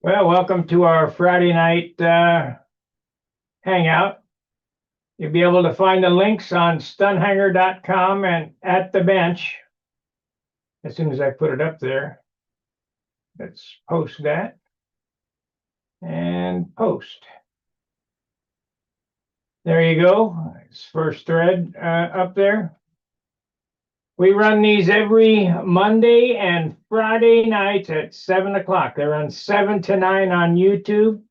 Well, welcome to our Friday night hangout. You'll be able to find the links on stunthangar.com and at the bench. As soon as I put it up there, let's post that and post. There you go. It's first thread up there. We run these every Monday and Friday nights at 7 o'clock. They run 7 to 9 on YouTube.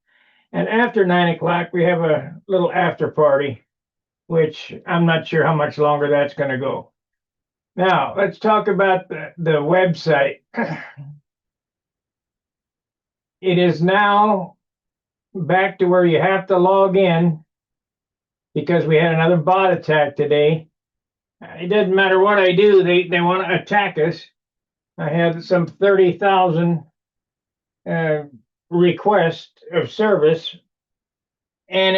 And after 9 o'clock, we have a little after party, which I'm not sure how much longer that's going to go. Now, let's talk about the website. It is now back to where you have to log in because we had another bot attack today. It doesn't matter what I do, they want to attack us. I had some 30,000 requests of service, and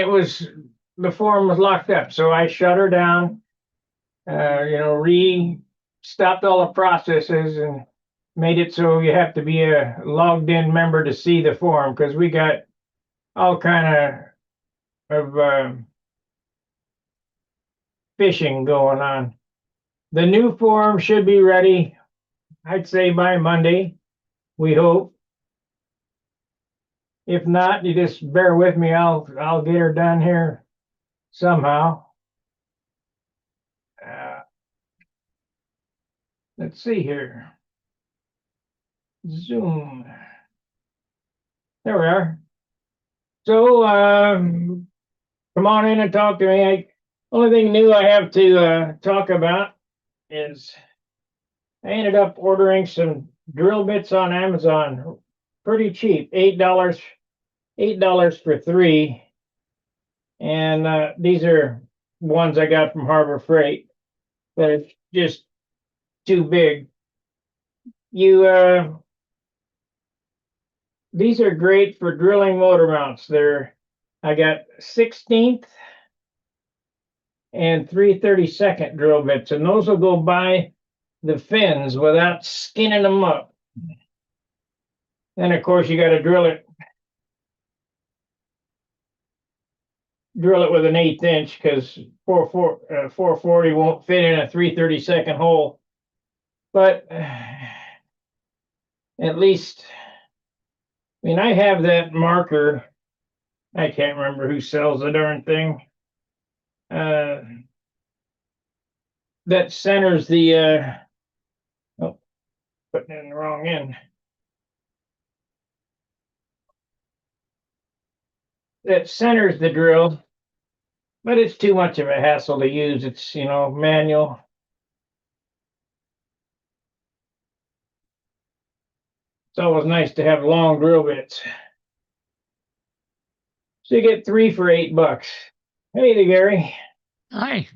the forum was locked up. So I shut her down, stopped all the processes and made it so you have to be a logged in member to see the forum, because we got all kind of phishing going on. The new forum should be ready, I'd say, by Monday, we hope. If not, you just bear with me. I'll get her done here somehow. Let's see here. Zoom. There we are. So come on in and talk to me. Only thing new I have to talk about is I ended up ordering some drill bits on Amazon, pretty cheap, $8 for 3. And these are ones I got from Harbor Freight, but it's just too big. These are great for drilling motor mounts. I got 16th and 3/32 drill bits, and those will go by the fins without skinning them up. Then of course you got to drill it with an 1/8 inch, because 440 won't fit in a 3/32 hole. But at least, I mean, I have that marker. I can't remember who sells the darn thing. That centers the putting it in the wrong end. That centers the drill, but it's too much of a hassle to use. It's, manual. It's always nice to have long drill bits. So you get 3 for $8. Hey there, Gary. Hi.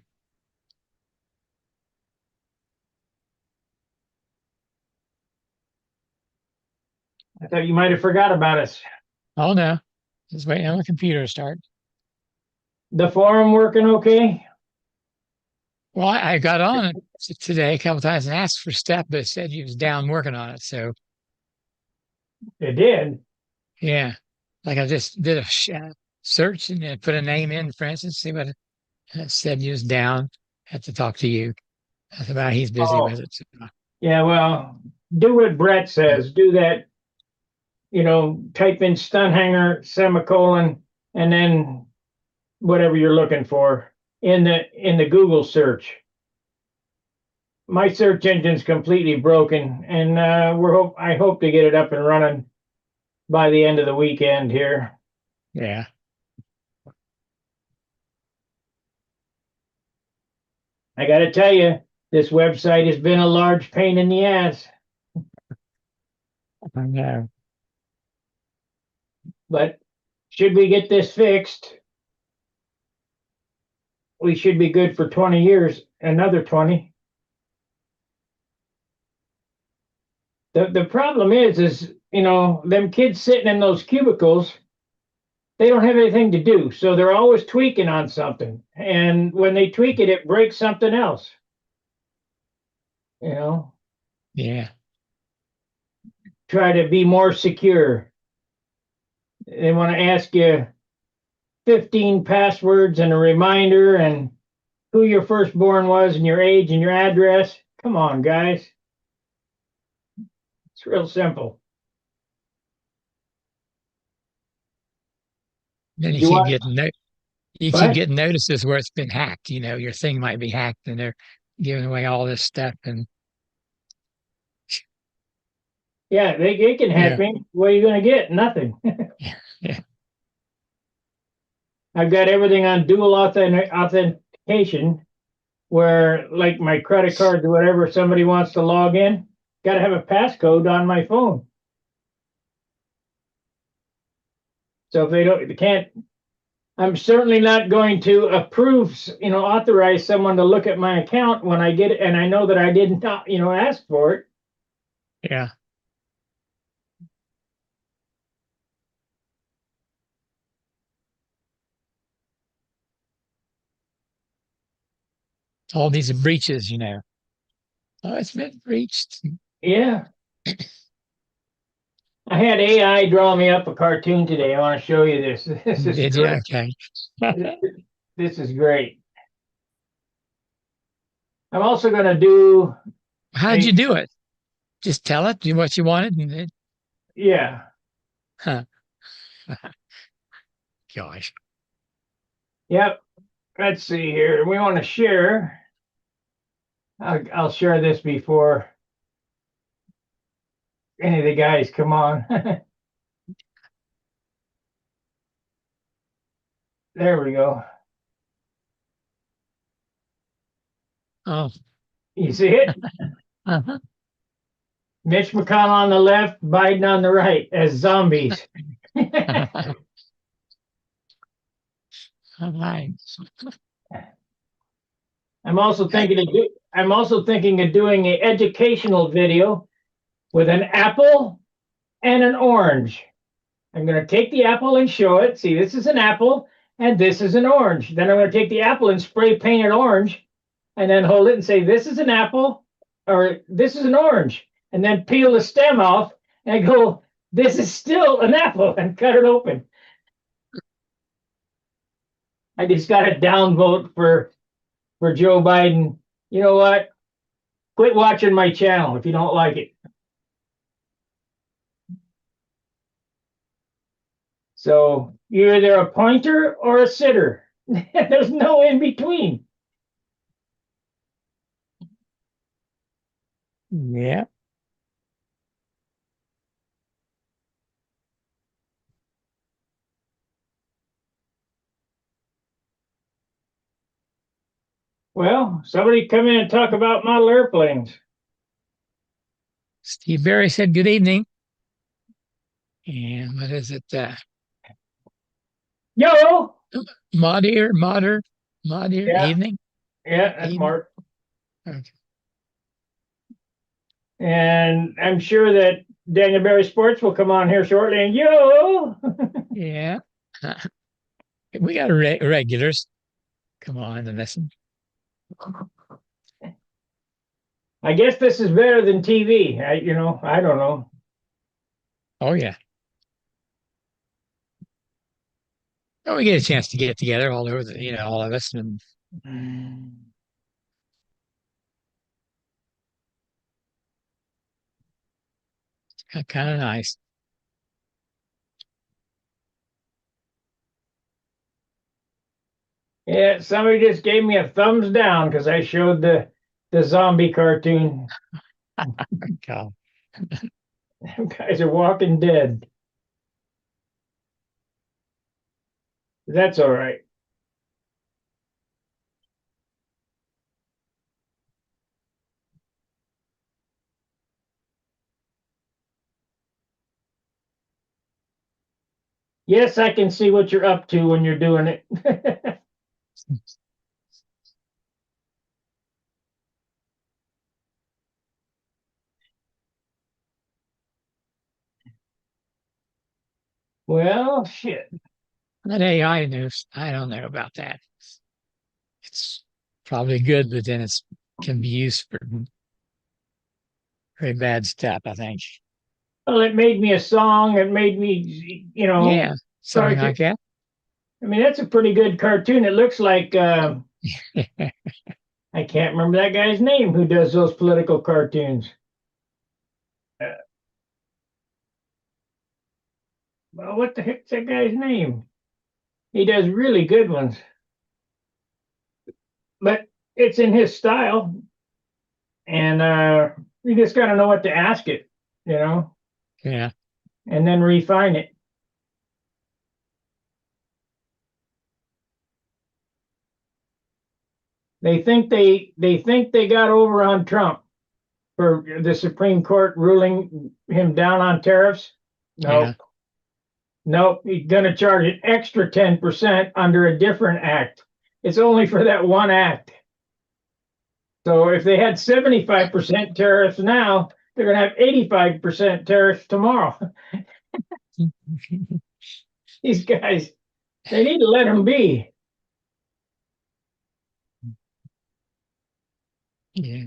I thought you might have forgot about us. Oh no. Just waiting on the computer to start. The forum working okay? Well, I got on it today a couple times and asked for Steph, but it said you was down working on it. So It did. yeah, like I just did a search and then put a name in, for instance, see what it said you was down. Had to talk to you. That's about he's busy Oh, with it. So, yeah. Well, do what Brett says. Do that. Type in Stunt Hangar semicolon and then whatever you're looking for in the Google search. My search engine's completely broken, and I hope to get it up and running by the end of the weekend here. yeah. I got to tell you, this website has been a large pain in the ass, I know. but should we get this fixed, we should be good for 20 years, another 20. The problem is them kids sitting in those cubicles, they don't have anything to do, so they're always tweaking on something, and when they tweak it, it breaks something else. Yeah. Try to be more secure. They want to ask you 15 passwords and a reminder and who your firstborn was and your age and your address. Come on, guys. It's real simple. Then You want you keep what? getting notices where it's been hacked. You know, your thing might be hacked, and they're giving away all this stuff. And Yeah, they can hack yeah, me. What are you going to get? Nothing. yeah, yeah, I've got everything on dual authentication where, like my credit cards or whatever, if somebody wants to log in, got to have a passcode on my phone. So if they can't, I'm certainly not going to authorize someone to look at my account when I get it, and I know that I didn't, ask for it. yeah. All these breaches. You know, oh, it's been breached. Yeah, I had AI draw me up a cartoon today. I want to show you this. This is Did you? great. Okay. This is great. I'm also going to do How'd a you do it? Just tell it, do what you wanted, and it, yeah, huh, gosh. yep. Let's see here. We want to share. I'll share this before any of the guys come on. There we go. Oh, You see it? uh-huh. Mitch McConnell on the left, Biden on the right as zombies. All right. I'm also thinking of doing an educational video with an apple and an orange. I'm going to take the apple and show it. See, this is an apple and this is an orange. Then I'm going to take the apple and spray paint it orange and then hold it and say, this is an apple or this is an orange. And then peel the stem off and go, this is still an apple and cut it open. I just got a downvote for Joe Biden. You know what? Quit watching my channel if you don't like it. So you're either a pointer or a sitter. There's no in between. Yeah. Well, somebody come in and talk about model airplanes. Steve Barry said good evening. And what is it? Yo! Mod ear, Yeah, evening, yeah, that's evening. Mark. Okay. And I'm sure that Daniel Berry Sports will come on here shortly. And yo! Yeah. We got regulars. Come on and listen. I guess this is better than TV. I don't know. Oh, yeah. Oh, we get a chance to get together all over all of us, and kind of nice. Yeah, somebody just gave me a thumbs down because I showed the zombie cartoon. God. Guys are walking dead. That's all right. Yes, I can see what you're up to when you're doing it. Well, shit. That AI news, I don't know about that. It's probably good, but then it's can be used for very bad stuff, I think. Well, it made me a song. It made me, Yeah, something like cartoon. that. I mean, that's a pretty good cartoon. It looks like I can't remember that guy's name who does those political cartoons. Uh, well, what the heck's that guy's name? He does really good ones, but it's in his style, and you just got to know what to ask it, you know, Yeah, and then refine it. They think they got over on Trump for the Supreme Court ruling him down on tariffs. yeah. No, no, he's gonna charge an extra 10% under a different act. It's only for that one act. So if they had 75% tariffs now, they're gonna have 85% tariffs tomorrow. These guys, they need to let them be. Yeah.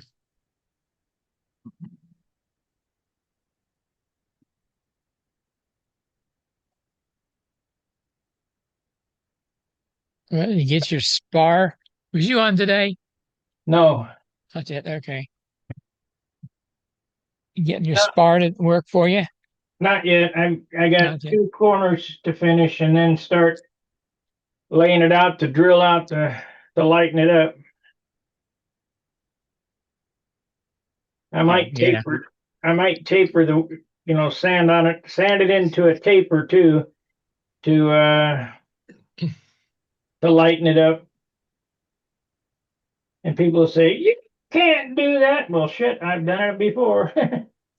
Well, you get your spar. Was you on today? No, Not yet. Okay. You getting your no, spar to work for you? not yet. I got Not yet. 2 corners to finish and then start laying it out to drill out to lighten it up. I Oh, might yeah. taper. I might taper the sand on it, sand it into a taper too to lighten it up. And people say you can't do that. Well, shit, I've done it before.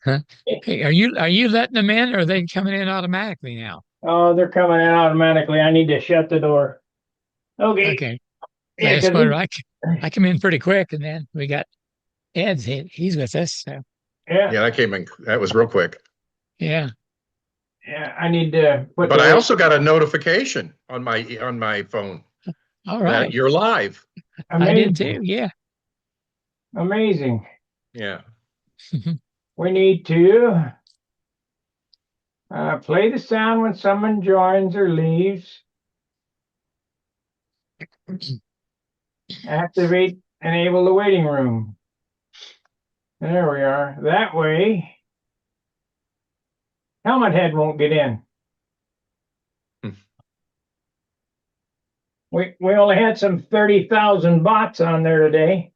Huh? Hey, are you letting them in or are they coming in automatically now? Oh, they're coming in automatically. I need to shut the door. Okay, Okay. I yeah, just because wonder, I come in pretty quick and then we got Ed's he's with us. So yeah, Yeah, that came in. That was real quick. yeah. yeah, I need to put But the I weight. also got a notification on my phone All that right. you're live. I did Amazing, too. Yeah. amazing. Yeah. We need to play the sound when someone joins or leaves. Activate, enable the waiting room. There we are. That way, Helmet Head won't get in. Hmm. We only had some 30,000 bots on there today.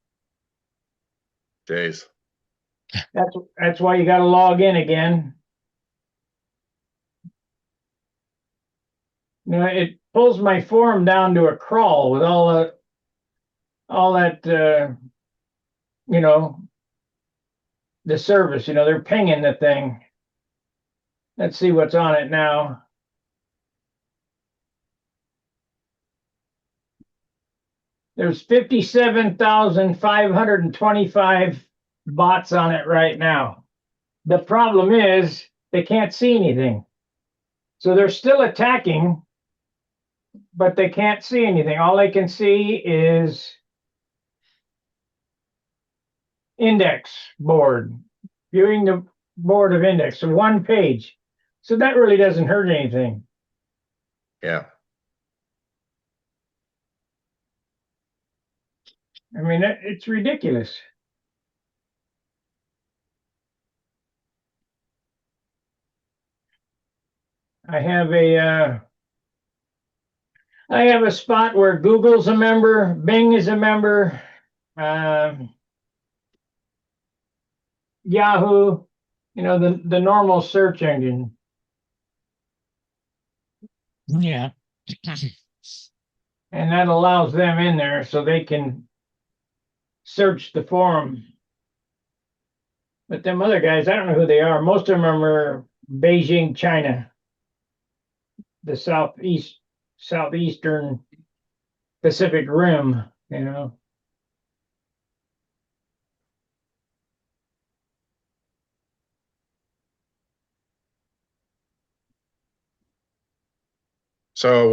Days. That's why you got to log in again. It pulls my form down to a crawl with all that you know the service. They're pinging the thing. Let's see what's on it now. There's 57,525 bots on it right now. The problem is they can't see anything. So they're still attacking, but they can't see anything. All they can see is index board, viewing the board of index, so one page. So that really doesn't hurt anything. Yeah. I mean, it's ridiculous. I have a spot where Google's a member, Bing is a member, um, Yahoo, the normal search engine. Yeah. And that allows them in there so they can search the forum. But them other guys, I don't know who they are. Most of them are Beijing, China, the southeastern Pacific Rim. So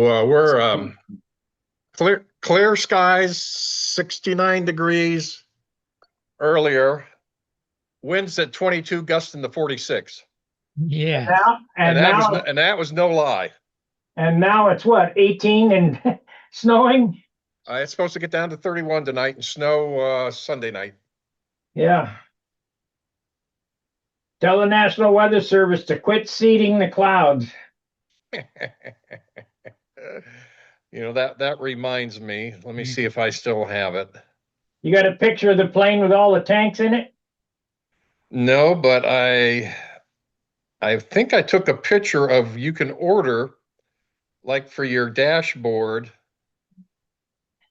we're clear skies, 69 degrees earlier. Winds at 22, gusts in the 46. Yeah. And And now, that was no lie. and now it's what, 18 and snowing? It's supposed to get down to 31 tonight and snow Sunday night. Yeah. Tell the National Weather Service to quit seeding the clouds. That reminds me. Let me see if I still have it. You got a picture of the plane with all the tanks in it? No, but I think I took a picture of you can order like for your dashboard.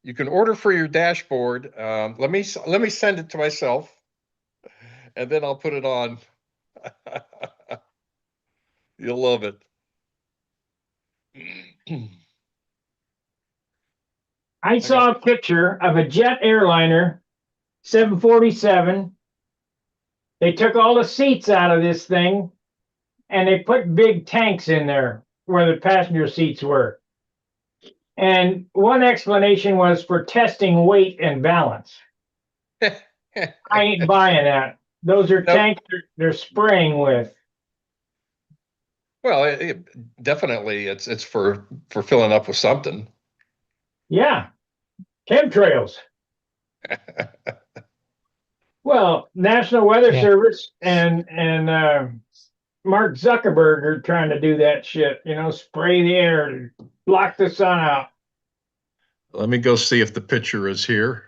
You can order for your dashboard. Let me send it to myself, and then I'll put it on. You'll love it. I saw a picture of a jet airliner, 747. They took all the seats out of this thing and they put big tanks in there where the passenger seats were. And one explanation was for testing weight and balance. I ain't buying that. Those are Nope. tanks they're spraying with. Well, definitely it's for filling up with something. Yeah, chemtrails. Well, National Weather Yeah. Service and Mark Zuckerberg are trying to do that shit. Spray the air, block the sun out. Let me go see if the picture is here.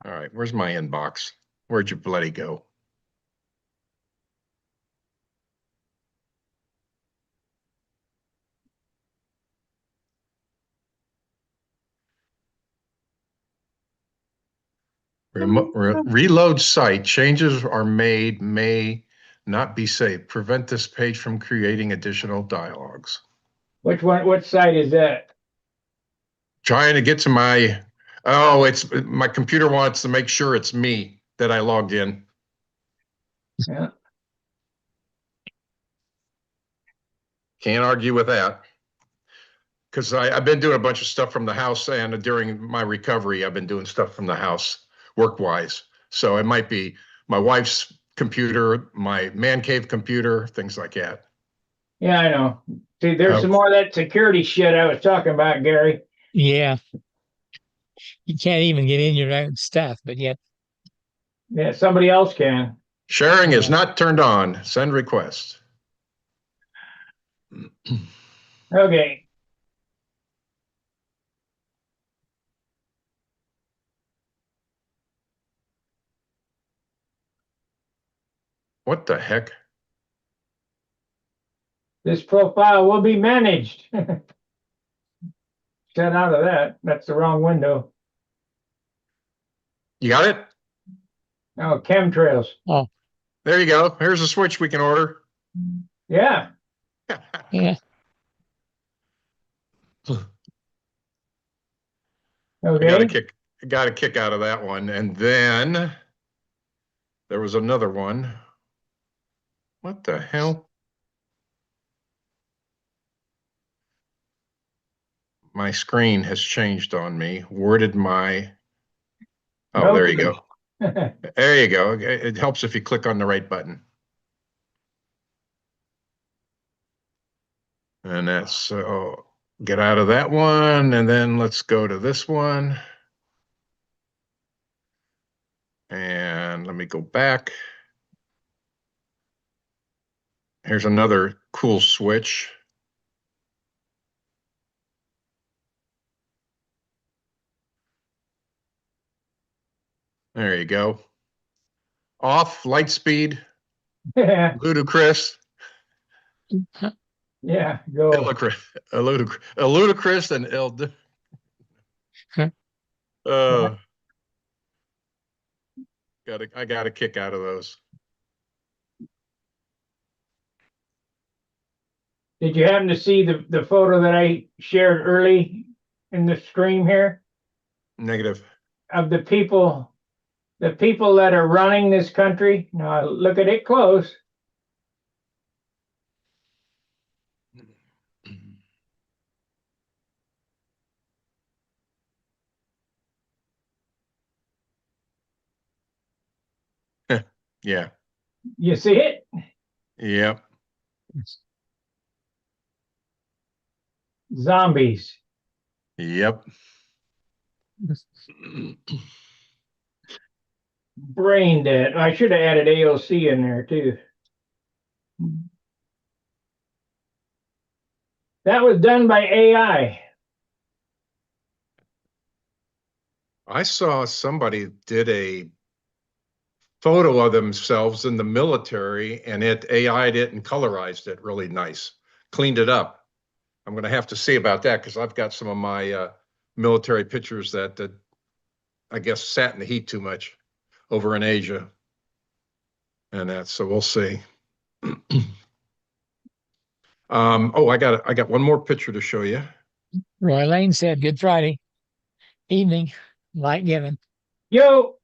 All right, where's my inbox? Where'd you bloody go? Reload site. Changes are made, may not be saved. Prevent this page from creating additional dialogues. Which one? What site is that? Trying to get to it's my computer wants to make sure it's me that I logged in. Yeah. Can't argue with that. Because I've been doing a bunch of stuff from the house, and during my recovery, I've been doing stuff from the house work-wise. So it might be my wife's computer, my man cave computer, things like that. Yeah, I know. See, there's some more of that security shit I was talking about, Gary. Yeah. You can't even get in your own stuff, but yet. Yeah, somebody else can. Sharing is not turned on. Send request. Okay. What the heck? This profile will be managed. Shut out of that. That's the wrong window. You got it? Oh, chemtrails. Oh, There you go. Here's a switch we can order. Yeah. yeah. I Okay. got a kick out of that one. And then there was another one. What the hell? My screen has changed on me. Where did my... Oh, there you go. There you go. It helps if you click on the right button. And that's, get out of that one. And then let's go to this one. And let me go back. Here's another cool switch. There you go. Off, light speed, Yeah, ludicrous, go. ludicrous, and uh, I got a kick out of those. Did you happen to see the photo that I shared early in the stream here Negative. of the people that are running this country? Now look at it close. Yeah. You see it? Yep. Zombies. Yep. Brain dead. I should have added AOC in there too. That was done by AI. I saw somebody did a photo of themselves in the military and it AI'd it and colorized it really nice, cleaned it up. I'm going to have to see about that because I've got some of my military pictures that I guess sat in the heat too much over in Asia. And that, so we'll see. Oh, I got one more picture to show you. Roy Lane said, Good Friday evening, light given. Yo,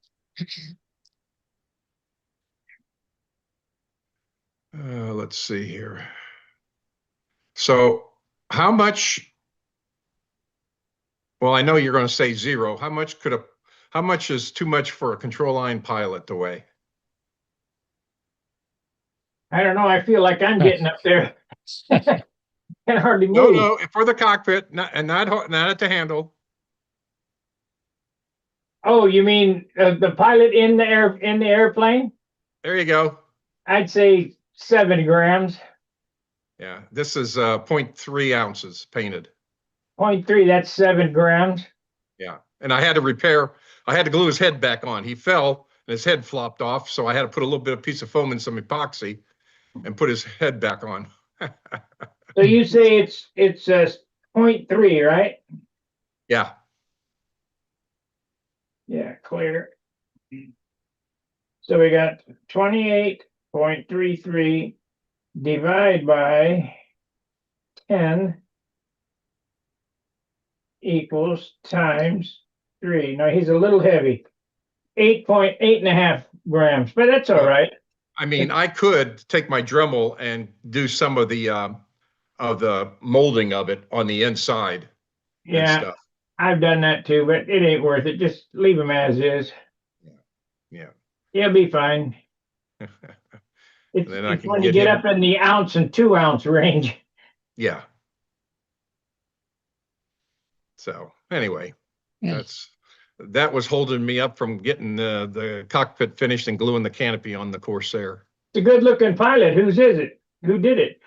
Let's see here. So how much, well, I know you're going to say zero. How much is too much for a control line pilot to weigh? I don't know. I feel like I'm getting up there. Can hardly No, move. no, for the cockpit, not at the handle. Oh, you mean the pilot in the airplane? There you go. I'd say 70 grams. Yeah, this is 0.3 ounces painted. 0.3, that's 7 grams. Yeah, and I had to glue his head back on. He fell and his head flopped off, so I had to put a little bit of piece of foam and some epoxy and put his head back on. So you say it's 0.3, right? Yeah. Yeah, clear. So we got 28.33 divide by 10 equals times 3. Now he's a little heavy. 8.5 grams, but that's all right. I mean, I could take my Dremel and do some of the molding of it on the inside and Yeah, stuff. I've done that too, but it ain't worth it. Just leave him as is. Yeah. He'll be fine. Then I It's can when you get get him. up in the ounce and 2 ounce range. Yeah. So anyway, Yeah. that was holding me up from getting the cockpit finished and gluing the canopy on the Corsair. It's a good looking pilot. Whose is it? Who did it?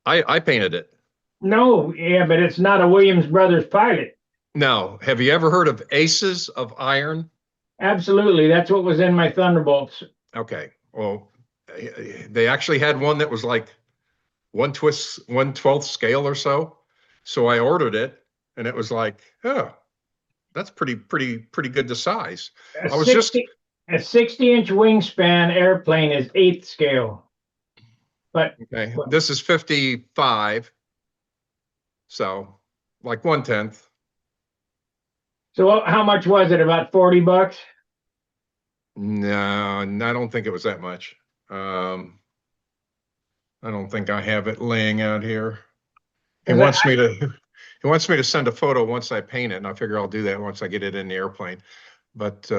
I painted it. No, yeah, but it's not a Williams Brothers pilot. No, have you ever heard of Aces of Iron? Absolutely. That's what was in my Thunderbolts. Okay. Well, they actually had one that was like 1/12 scale or so. So I ordered it and it was like, oh, that's pretty good to size. A I was just 60-inch wingspan airplane is 8th scale. But okay. This is 55. So like 1/10. so how much was it? About $40? No, I don't think it was that much. I don't think I have it laying out here. He 'Cause wants me to he wants me to send a photo once I paint it, and I figure I'll do that once I get it in the airplane. But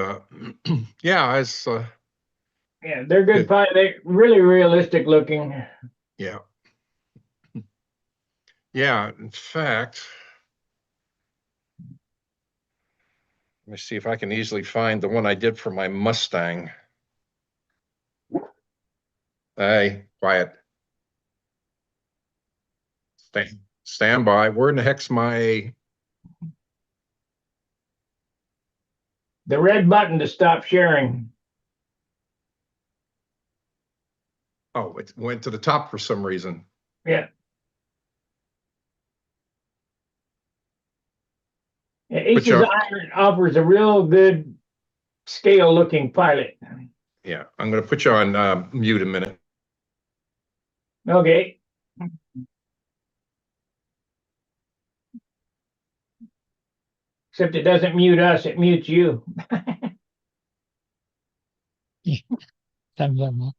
yeah, yeah, they're good pilot. They really realistic looking. yeah. Yeah, in fact, let me see if I can easily find the one I did for my Mustang. Hey, quiet. Stand by. Where in the heck's my The red button to stop sharing. oh, it went to the top for some reason. Yeah. Aces Iron offers a real good scale looking pilot. Yeah, I'm gonna put you on mute a minute. Okay. Except it doesn't mute us, it mutes you. Thumbs up, huh?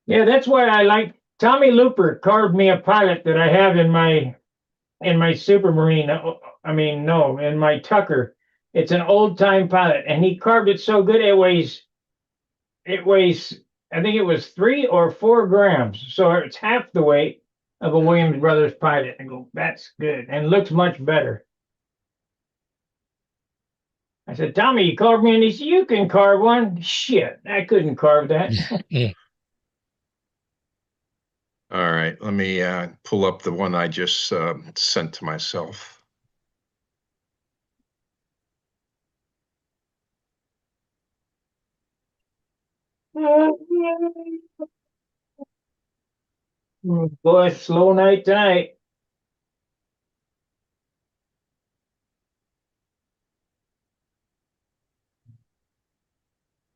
Yeah, that's why I like Tommy Looper carved me a pilot that I have in my in my Supermarine. I mean, no, in my Tucker. It's an old time pilot, and he carved it so good it weighs I think it was 3 or 4 grams. So it's half the weight of a Williams Brothers pilot. I go, that's good, and looks much better. I said, Tommy, you carved me, and he said, you can carve one. Shit, I couldn't carve that. Yeah. All right, let me pull up the one I just sent to myself. Boy, slow night tonight.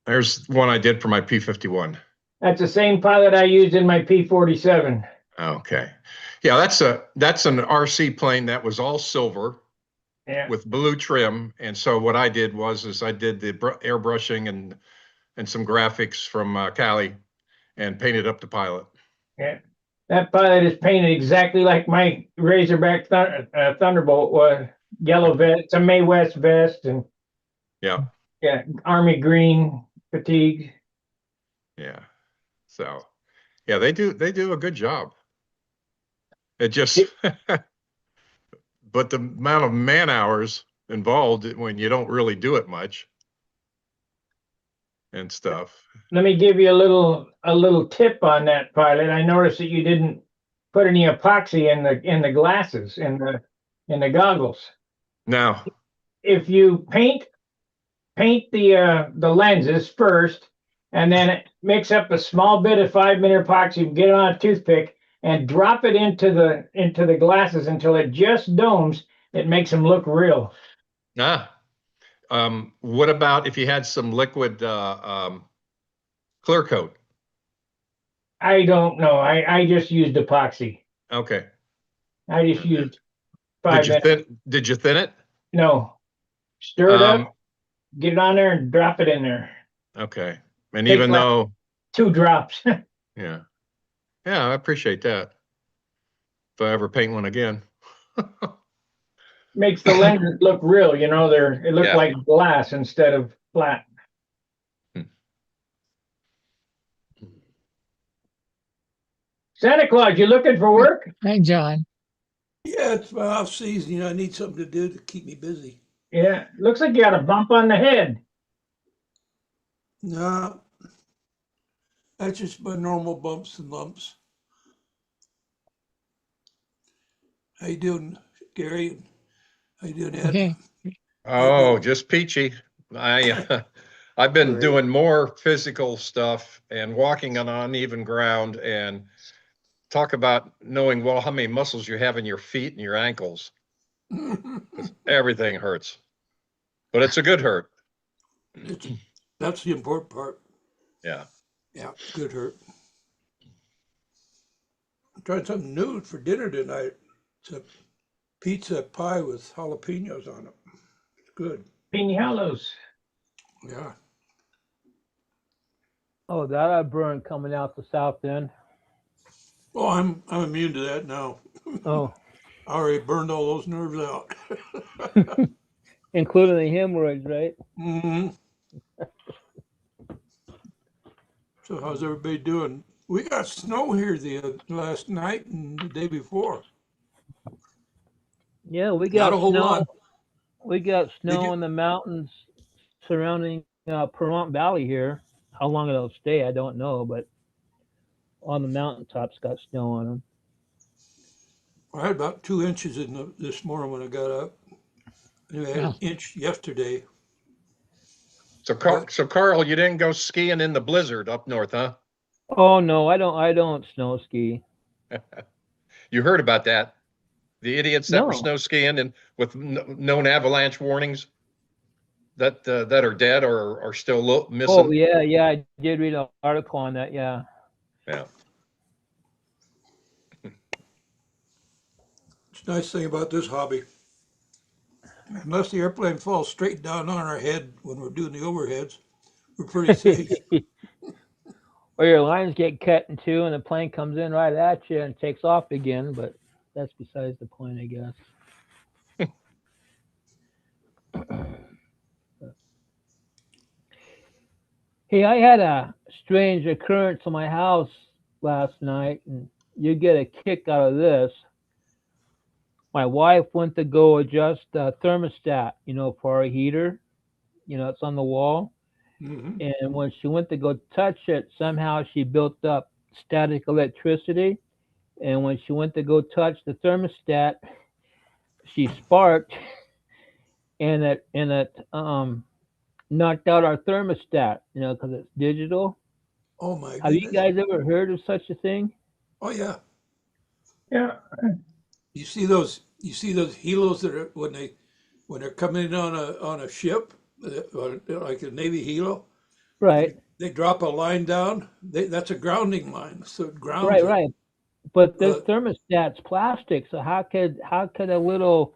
There's one I did for my P-51. That's the same pilot I used in my P-47. Okay. Yeah, that's an RC plane that was all silver. Yeah. With blue trim. And so what I did was I did the airbrushing and some graphics from Cali and painted up the pilot. Yeah. That pilot is painted exactly like my Razorback Thunderbolt was. Yellow vest, it's a Mae West vest, and Yeah. army green fatigue. Yeah. So yeah, they do a good job. It just but the amount of man hours involved when you don't really do it much and stuff. Let me give you a little tip on that pilot. I noticed that you didn't put any epoxy in the glasses, in the goggles. Now, If you paint the lenses first, and then mix up a small bit of 5-minute epoxy, get it on a toothpick, and drop it into the glasses until it just domes. It makes them look real. what about if you had some liquid clear coat? I don't know. I just used epoxy. Okay. I just used Did you 5 minutes. did you thin it? No, stir it up, get it on there, and drop it in there. Okay. And Takes even like though 2 drops. yeah. Yeah, I appreciate that. If I ever paint one again. Makes the lenses look real. It look Yeah. like glass instead of flat. Santa Claus, you looking for work? Hi, John. Yeah, it's my off season. I need something to do to keep me busy. Yeah, looks like you got a bump on the head. No, that's just my normal bumps and lumps. How you doing, Gary? How you doing, Ed? Okay. Oh, just peachy. I've been Great. doing more physical stuff and walking on uneven ground and talk about knowing well how many muscles you have in your feet and your ankles. Everything hurts. But it's a good hurt. That's the important part. Yeah. Yeah, good hurt. I'm trying something new for dinner tonight. It's a pizza pie with jalapenos on it. It's good. Pinalos. Yeah. Oh, that I burned coming out the south end. Oh, I'm immune to that now. Oh, I already burned all those nerves out. including the hemorrhoids, right? Mm-hmm. So how's everybody doing? We got snow here the last night and the day before. Yeah, we Not got a whole snow. lot. We got snow you- in the mountains surrounding Permont Valley here. How long it'll stay, I don't know, but on the mountaintops got snow on them. I had about 2 inches this morning when I got up. And I had Wow. an inch yesterday. So Carl, you didn't go skiing in the blizzard up north, huh? Oh no, I don't snow ski. You heard about that. The idiots that were No. snow skiing and with known avalanche warnings that are dead or are still missing. Oh yeah, I did read an article on that. Yeah. Yeah. It's a nice thing about this hobby. Unless the airplane falls straight down on our head when we're doing the overheads, we're pretty safe. Or your lines get cut in two and the plane comes in right at you and takes off again. But that's besides the point, I guess. Hey, I had a strange occurrence in my house last night, and you get a kick out of this. My wife went to go adjust the thermostat, for our heater. It's on the wall. Hmm. And when she went to go touch it, somehow she built up static electricity. And when she went to go touch the thermostat, she sparked, and it knocked out our thermostat. Because it's digital. Oh my Have you goodness. guys ever heard of such a thing? Oh yeah. Yeah. You see those helos that are when they're coming in on a ship, like a Navy helo, Right, they drop a line down. That's a grounding line, so it grounds right, it. right. But this But thermostat's plastic, so how could a little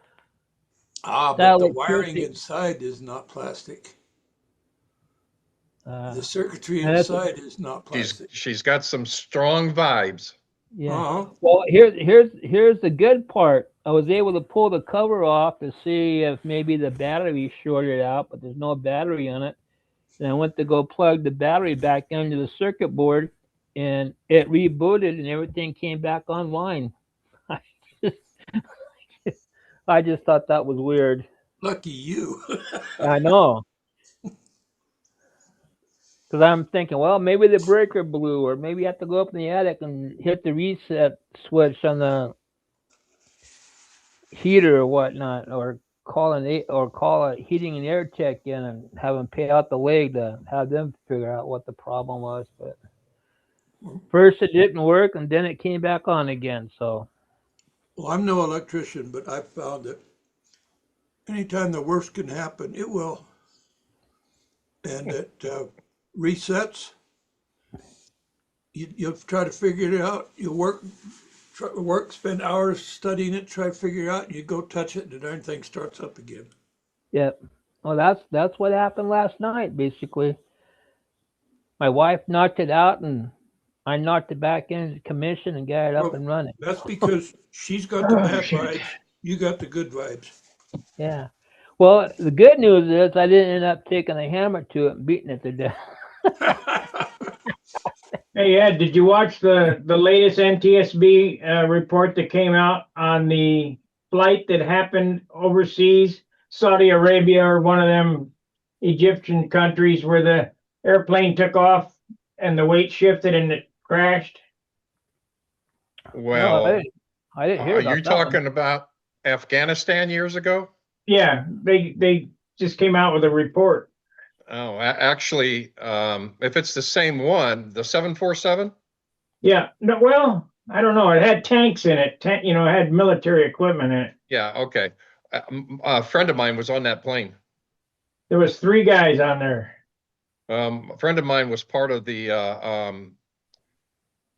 but that the wiring electricity? inside is not plastic. Uh, The circuitry and that's inside is not plastic. She's got some strong vibes. yeah. Uh-huh. Well, here's the good part. I was able to pull the cover off to see if maybe the battery shorted out, but there's no battery on it. And I went to go plug the battery back into the circuit board, and it rebooted, and everything came back online. I just, I just thought that was weird. Lucky you. I know, because I'm thinking, well, maybe the breaker blew, or maybe I have to go up in the attic and hit the reset switch on the heater or whatnot, or call a heating and air tech in and have them pay out the leg to have them figure out what the problem was. But first it didn't work, and then it came back on again. So Well, I'm no electrician, but I've found that anytime the worst can happen, it will. And it resets. You'll try to figure it out. You'll spend hours studying it, try to figure it out, and you go touch it, and the darn thing starts up again. yeah, well, that's what happened last night. Basically, my wife knocked it out, and I knocked it back into commission and got it up Well, and running. that's because she's got the Oh, bad shoot. vibes, you got the good vibes. Yeah. Well, the good news is I didn't end up taking a hammer to it and beating it to death. Hey, Ed, did you watch the latest NTSB report that came out on the flight that happened overseas, Saudi Arabia or one of them Egyptian countries where the airplane took off and the weight shifted and it crashed? No, Well, I didn't hear are you about that one. talking about Afghanistan years ago? Yeah, they just came out with a report. Oh, actually, if it's the same one, the 747? Yeah, no, well, I don't know. It had tanks in it. It had military equipment in it. Yeah, okay. A friend of mine was on that plane. There was 3 guys on there. A friend of mine was part of the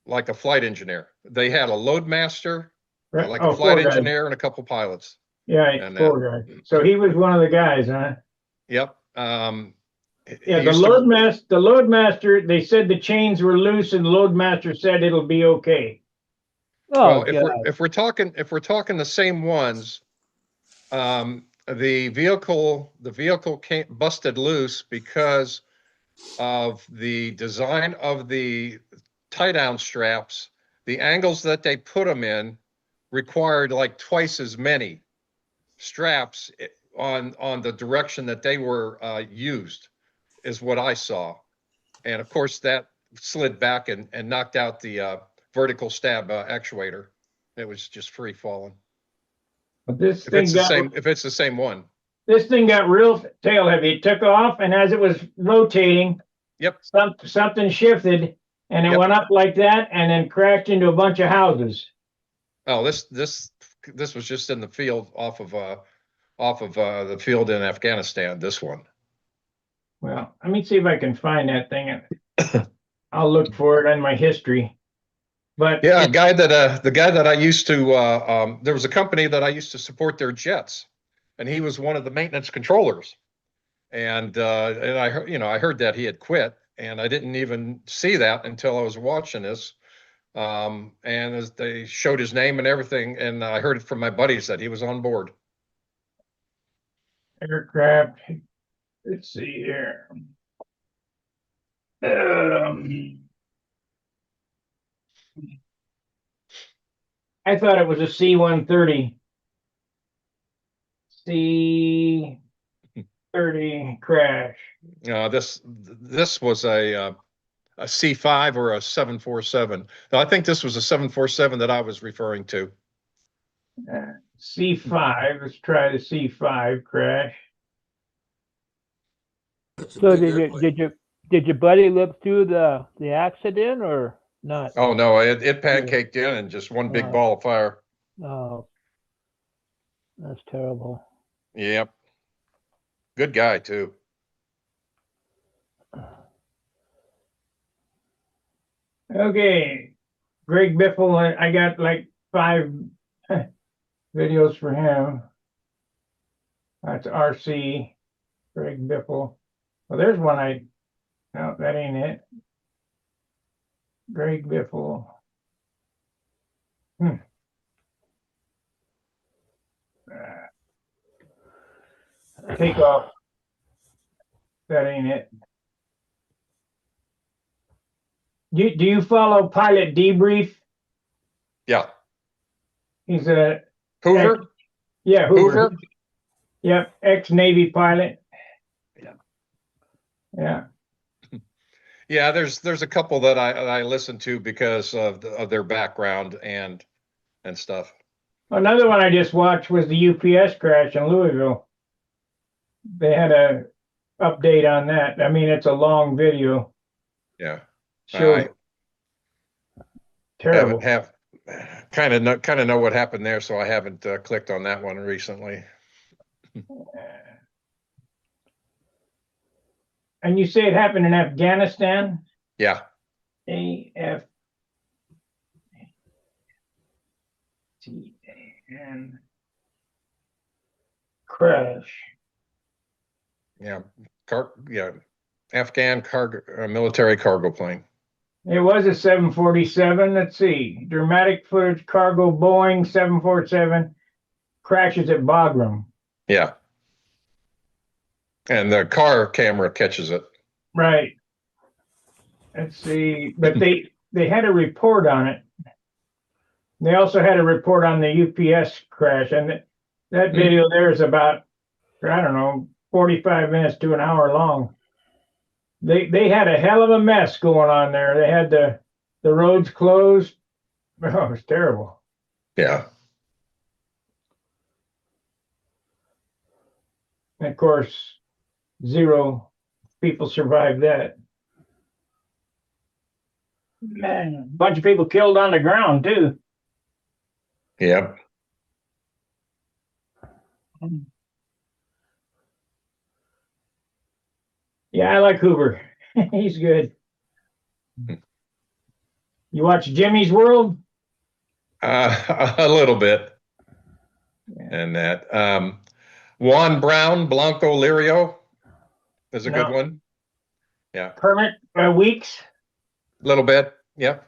like a flight engineer. They had a load master, Right? like a Oh, flight 4 guys. engineer, and a couple pilots. Yeah, And 4 guys. So he was one of the guys, huh? yep. Yeah, He used to. the loadmaster, they said the chains were loose and the loadmaster said it'll be okay. Oh Well, god. if we're talking the same ones, the vehicle came busted loose because of the design of the tie down straps. The angles that they put them in required like twice as many straps on the direction that they were used, is what I saw. And of course, that slid back and knocked out the vertical stab actuator. It was just free falling. But If it's the same one. this thing got real tail heavy. It took off, and as it was rotating, Yep. something shifted, and it Yep. went up like that, and then crashed into a bunch of houses. Oh, this was just in the field off of the field in Afghanistan. This one. Well, let me see if I can find that thing. I'll look for it in my history. But Yeah, the guy that I used to there was a company that I used to support their jets, and he was one of the maintenance controllers. And I heard, I heard that he had quit, and I didn't even see that until I was watching this. And as they showed his name and everything, and I heard it from my buddies that he was on board. Aircraft. Let's see here. I thought it was a C-130. C-30 crash. This was a C5 or a 747. I think this was a 747 that I was referring to. C5. Let's try the C5 crash. That's a So big airplane. did your buddy live through the accident or not? Oh no, it pancaked in and just one big Wow. ball of fire. Oh, that's terrible. Yep. Good guy too. Okay. Greg Biffle, I got like 5 videos for him. That's RC. Greg Biffle. Well, there's one no, that ain't it. Greg Biffle. Take off. That ain't it. Do you follow Pilot Debrief? Yeah. He's a Hoover? yeah, Hoover. Hoover? Yep, ex-Navy pilot. Yeah. Yeah. Yeah, there's a couple that I listen to because of their background and stuff. Another one I just watched was the UPS crash in Louisville. They had a update on that. I mean, it's a long video. Yeah. Shows terrible. Have kind of know what happened there, so I haven't clicked on that one recently. And you say it happened in Afghanistan? Yeah. AFTAN crash. Yeah. Afghan cargo military cargo plane. It was a 747. Let's see. Dramatic footage cargo Boeing 747 crashes at Bagram. Yeah. And the car camera catches it. Right. Let's see. But they had a report on it. They also had a report on the UPS crash, and that video there is about, I don't know, 45 minutes to an hour long. They had a hell of a mess going on there. They had the roads closed. Oh, it was terrible. Yeah. And of course, 0 people survived that. Man, a bunch of people killed on the ground too. Yeah. Yeah, I like Hoover. He's good. You watch Jimmy's World? A little bit. Yeah. And that Juan Brown Blanco Lirio is a good one. Yeah. Kermit Weeks? A little bit. Yep.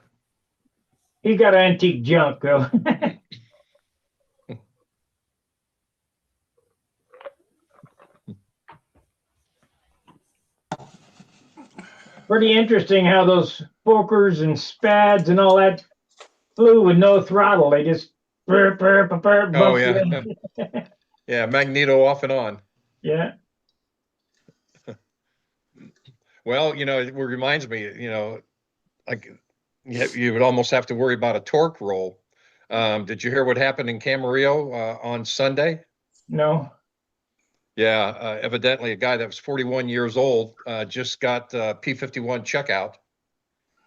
He got antique junk though. Pretty interesting how those Fokkers and Spads and all that flew with no throttle. They just Oh yeah. Yeah, magneto off and on. Yeah. Well, it reminds me, like you would almost have to worry about a torque roll. Did you hear what happened in Camarillo on Sunday? No. Yeah, evidently a guy that was 41 years old just got P-51 checkout,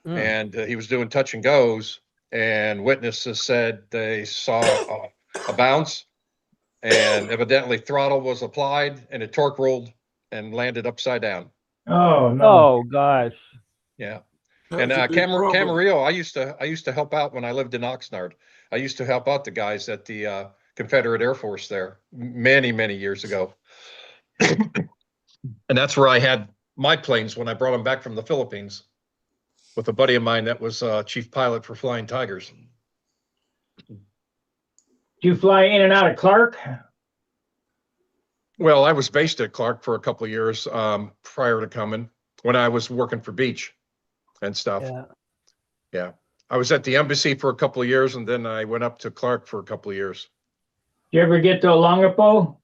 and he was doing touch and goes, and witnesses said they saw a bounce, and evidently throttle was applied, and it torque rolled and landed upside down. Oh no. Oh gosh. Yeah. That And was a big problem. Camarillo, I used to help out when I lived in Oxnard. I used to help out the guys at the Confederate Air Force there many, many years ago. And that's where I had my planes when I brought them back from the Philippines. with a buddy of mine that was chief pilot for Flying Tigers. Did you fly in and out of Clark? Well, I was based at Clark for a couple of years prior to coming when I was working for Beach and stuff. Yeah. Yeah. I was at the embassy for a couple of years, and then I went up to Clark for a couple of years. Did you ever get to Olongapo?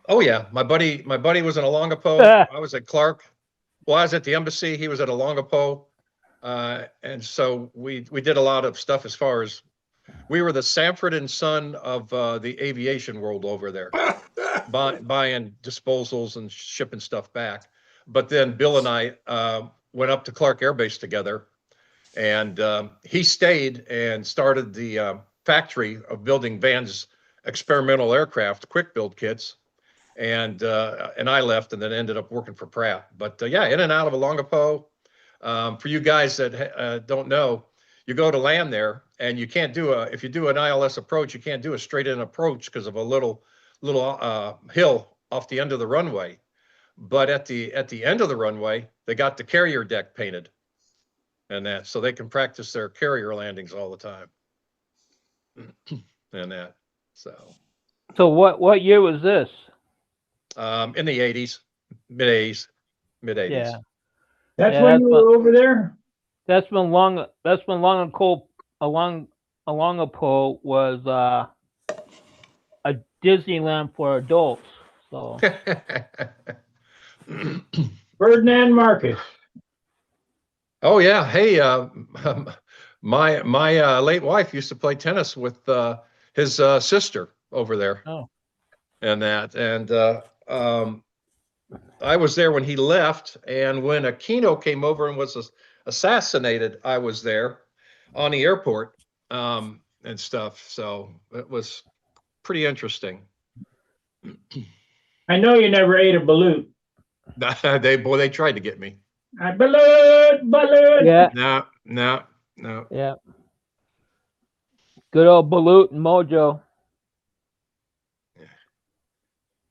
Oh yeah, my buddy was in Olongapo. I was at Clark. Well, I was at the embassy. He was at Olongapo, and so we did a lot of stuff as far as we were the Sanford and Son of the aviation world over there, buying disposals and shipping stuff back. But then Bill and I went up to Clark Air Base together, and he stayed and started the factory of building Van's experimental aircraft quick build kits. And I left and then ended up working for Pratt. But yeah, in and out of Olongapo. For you guys that don't know, you go to land there and you can't do if you do an ILS approach, you can't do a straight in approach because of a little hill off the end of the runway. But at the end of the runway, they got the carrier deck painted and that, so they can practice their carrier landings all the time. And that, so. So what year was this? In the 80s, mid 80s. Yeah. That's Yeah, when that's you were over there? That's when Olongapo was a Disneyland for adults. So Ferdinand Marcus. Oh yeah, hey, my late wife used to play tennis with his sister over there. Oh. And that, and I was there when he left, and when Aquino came over and was assassinated, I was there on the airport and stuff. So it was pretty interesting. I know you never ate a balut. They tried to get me. Balut. yeah, No. yeah. Good old Balut and Mojo.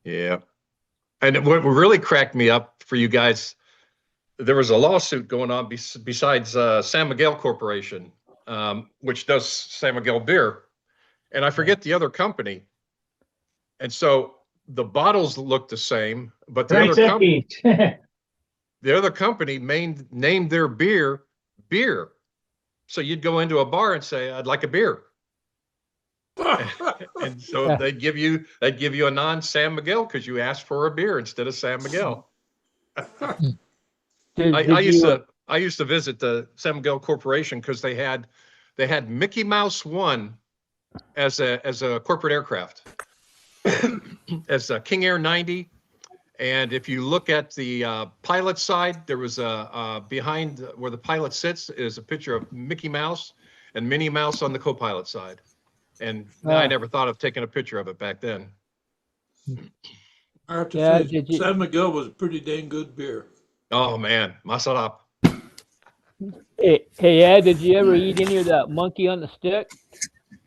Yeah. And what really cracked me up for you guys, there was a lawsuit going on besides San Miguel Corporation, which does San Miguel beer. And I forget the other company. And so the bottles look the same, but the other company named their beer. So you'd go into a bar and say, "I'd like a beer." And so they'd give you a non-San Miguel because you asked for a beer instead of San Miguel. I used to visit the San Miguel Corporation because they had Mickey Mouse One as a corporate aircraft, as a King Air 90. And if you look at the pilot side, there was behind where the pilot sits is a picture of Mickey Mouse and Minnie Mouse on the co-pilot side. And I never thought of taking a picture of it back then. I have to say, San Miguel was a pretty dang good beer. Oh man, masarap. Hey, Ed, did you ever eat any of that monkey on the stick?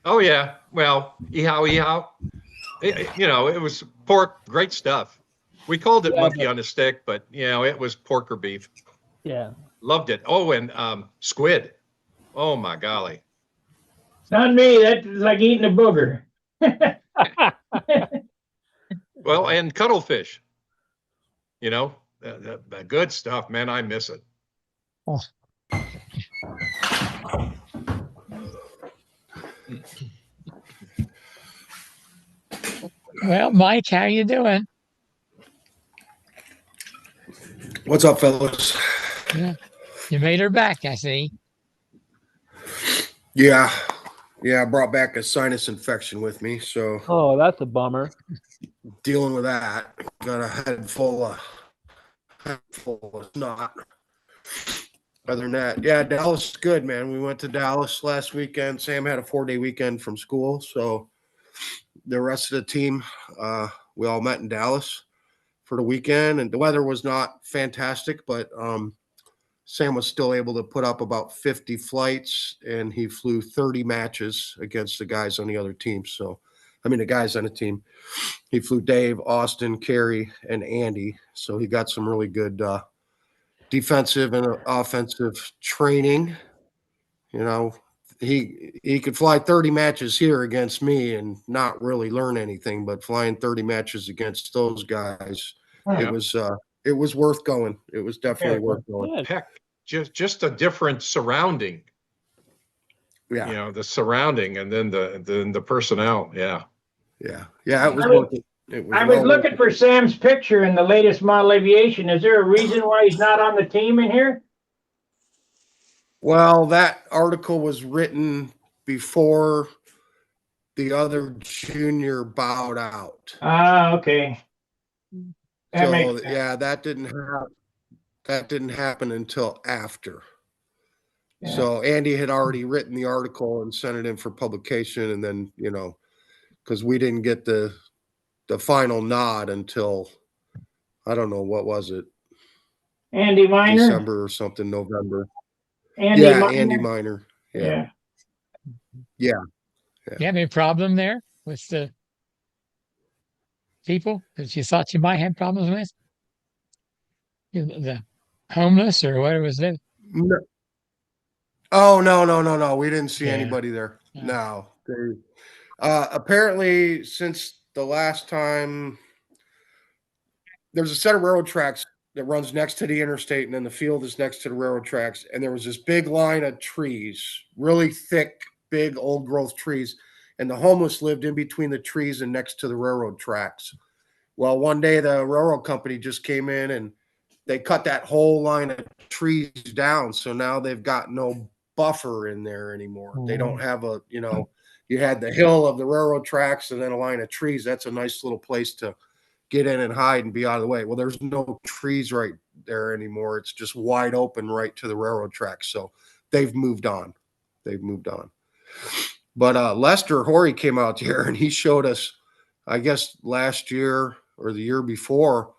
Oh yeah, well, ihao. It was pork, great stuff. We called it monkey on the stick, but it was pork or beef. Yeah. Loved it. Oh, and squid. Oh my golly. Not me. That's like eating a booger. Well, and cuttlefish. The good stuff, man. I miss it. Oh. Well, Mike, how you doing? What's up, fellas? Yeah, you made her back, I see. Yeah, I brought back a sinus infection with me, so. Oh, that's a bummer. Dealing with that. Got a head full of snot. Other than that, yeah, Dallas is good, man. We went to Dallas last weekend. Sam had a 4-day weekend from school, so the rest of the team, we all met in Dallas for the weekend, and the weather was not fantastic, but Sam was still able to put up about 50 flights, and he flew 30 matches against the guys on the other team. So, the guys on the team. He flew Dave, Austin, Kerry, and Andy. So he got some really good defensive and offensive training. You know, he could fly 30 matches here against me and not really learn anything, but flying 30 matches against those guys, Huh. it was worth going. It was definitely Yeah, worth going. Good. Heck, just a different surrounding, Yeah, you know, the surrounding and then the personnel. Yeah. yeah, yeah. It was I was- worth it. It was I was well looking worth for Sam's picture in the latest model aviation. Is there a reason why he's not on the team in here? Well, that article was written before the other junior bowed out. Ah, okay. That So makes sense. yeah, that didn't happen until after. Yeah. So Andy had already written the article and sent it in for publication, and then because we didn't get the final nod until I don't know what was it, Andy Miner. December or something, November. Andy Yeah, Miner. Andy Miner. Yeah. You have any problem there with the people that you thought you might have problems with? The homeless or what was it? No. Oh no. We didn't see Yeah. anybody there. Yeah. No. Apparently, since the last time, there's a set of railroad tracks that runs next to the interstate, and then the field is next to the railroad tracks. And there was this big line of trees, really thick, big old growth trees. And the homeless lived in between the trees and next to the railroad tracks. Well, one day the railroad company just came in and they cut that whole line of trees down. So now they've got no buffer in there anymore. They don't have you had the hill of the railroad tracks and then a line of trees. That's a nice little place to get in and hide and be out of the way. Well, there's no trees right there anymore. It's just wide open right to the railroad tracks. So they've moved on. But Lester Horry came out here and he showed us, I guess last year or the year before,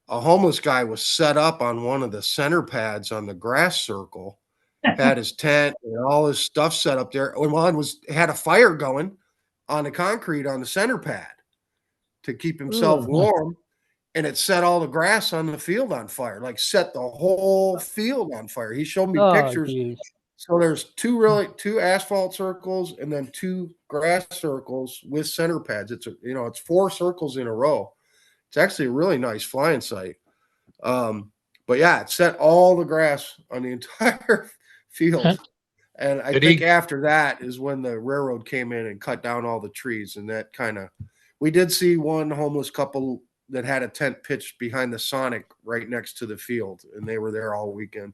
a homeless guy was set up on one of the center pads on the grass circle, had his tent and all his stuff set up there. And one had a fire going on the concrete on the center pad to keep himself warm. And it set all the grass on the field on fire, like set the whole field on fire. He showed me pictures. Geez. So there's two asphalt circles and then two grass circles with center pads. It's 4 circles in a row. It's actually a really nice flying site. But yeah, it set all the grass on the entire field. And I think after that is when the railroad came in and cut down all the trees. And that we did see one homeless couple that had a tent pitched behind the Sonic right next to the field. And they were there all weekend.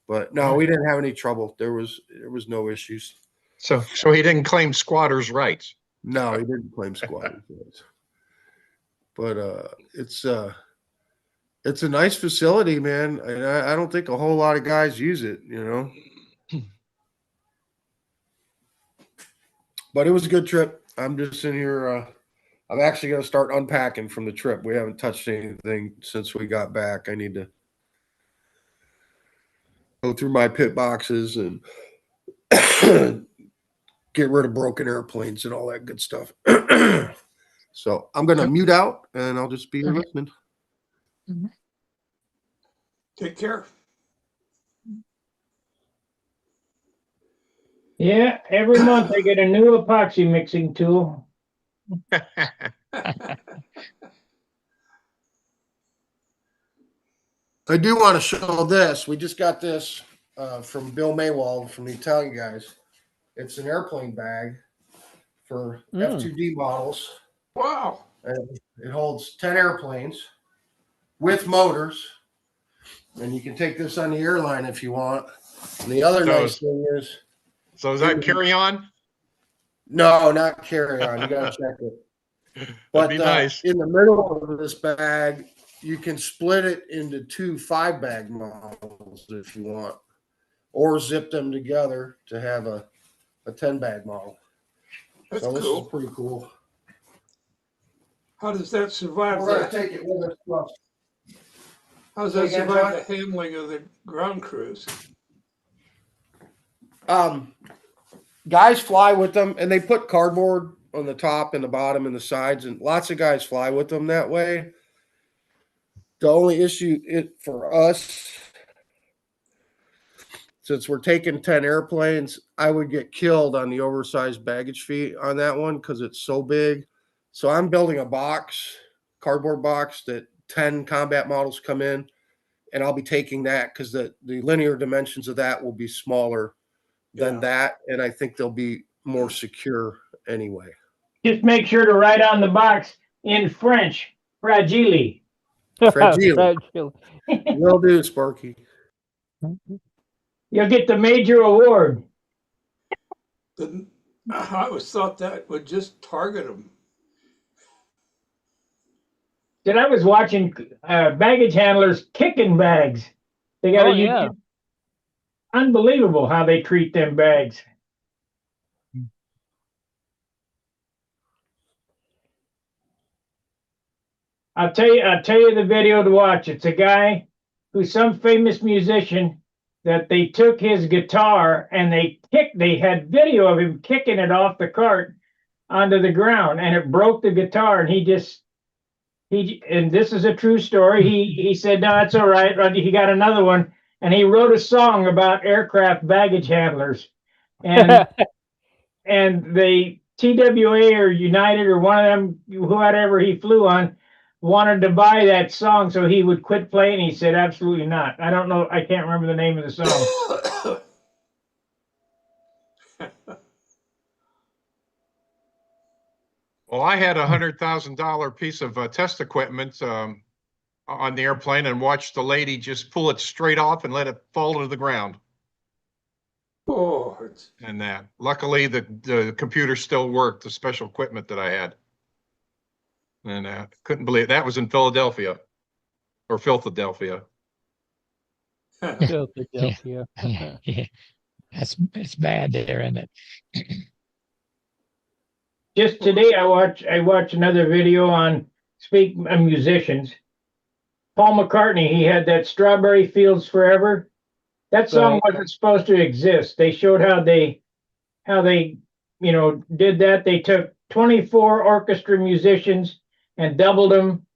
But no, we didn't have any trouble. There was no issues. So he didn't claim squatters' rights. No, he didn't claim squatters' rights. But it's a nice facility, man. And I don't think a whole lot of guys use it, But it was a good trip. I'm just in here. I'm actually going to start unpacking from the trip. We haven't touched anything since we got back. I need to go through my pit boxes and get rid of broken airplanes and all that good stuff. So I'm going to mute out and I'll just be here listening. Take care. Yeah, every month I get a new epoxy mixing tool. I do want to show this. We just got this from Bill Maywald from the Italian guys. It's an airplane bag for F2D models. Wow. And it holds 10 airplanes with motors. And you can take this on the airline if you want. And the other nice thing is. So is that carry on? No, not carry on. You got to check it. But That'd be nice. In the middle of this bag, you can split it into 2 5-bag models if you want, or zip them together to have a 10-bag model. That's so this cool. is pretty cool. How does that survive? We're going to take it with us. Well, How does that survive the handling of the ground crews? Guys fly with them, and they put cardboard on the top and the bottom and the sides, and lots of guys fly with them that way. The only issue for us since we're taking 10 airplanes, I would get killed on the oversized baggage fee on that one because it's so big. So I'm building a box, cardboard box that 10 combat models come in, and I'll be taking that because the linear dimensions of that will be smaller than that. And I think they'll be more secure anyway. Just make sure to write on the box in French, fragile. Fragile. Fragile. Will do, Sparky. You'll get the major award. I always thought that would just target them. Then I was watching baggage handlers kicking bags. They got Oh, yeah. Unbelievable how they treat them bags. I'll tell you the video to watch. It's a guy who's some famous musician that they took his guitar and they had video of him kicking it off the cart onto the ground, and it broke the guitar, and and this is a true story. He said, no, that's all right. He got another one, and he wrote a song about aircraft baggage handlers. And and the TWA or United or one of them, whatever he flew on, wanted to buy that song so he would quit playing. He said, absolutely not. I don't know. I can't remember the name of the song. Well, I had $100,000 piece of test equipment on the airplane and watched the lady just pull it straight off and let it fall to the ground. Oh, And that. Luckily, the computer still worked, the special equipment that I had. And couldn't believe it. That was in Philadelphia or Philadelphia. Philadelphia. Yeah. It's bad there, isn't it? Just today, I watched another video on speaking of musicians. Paul McCartney, he had that Strawberry Fields Forever. That song Right. wasn't supposed to exist. They showed how they did that. They took 24 orchestra musicians and doubled them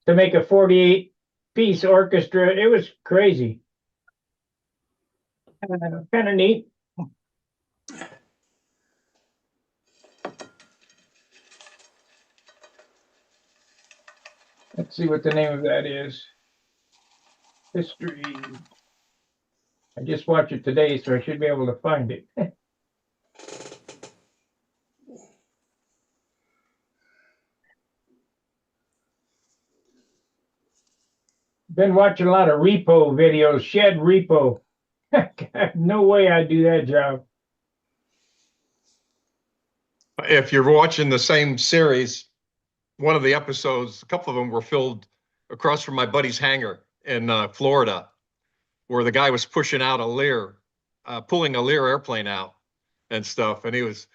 to make a 48-piece orchestra. It was crazy. Kind of neat. Let's see what the name of that is. History. I just watched it today, so I should be able to find it. Been watching a lot of repo videos, shed repo. No way I'd do that job. If you're watching the same series, one of the episodes, a couple of them were filmed across from my buddy's hangar in Florida, where the guy was pushing out a Lear, pulling a Lear airplane out and stuff. And he was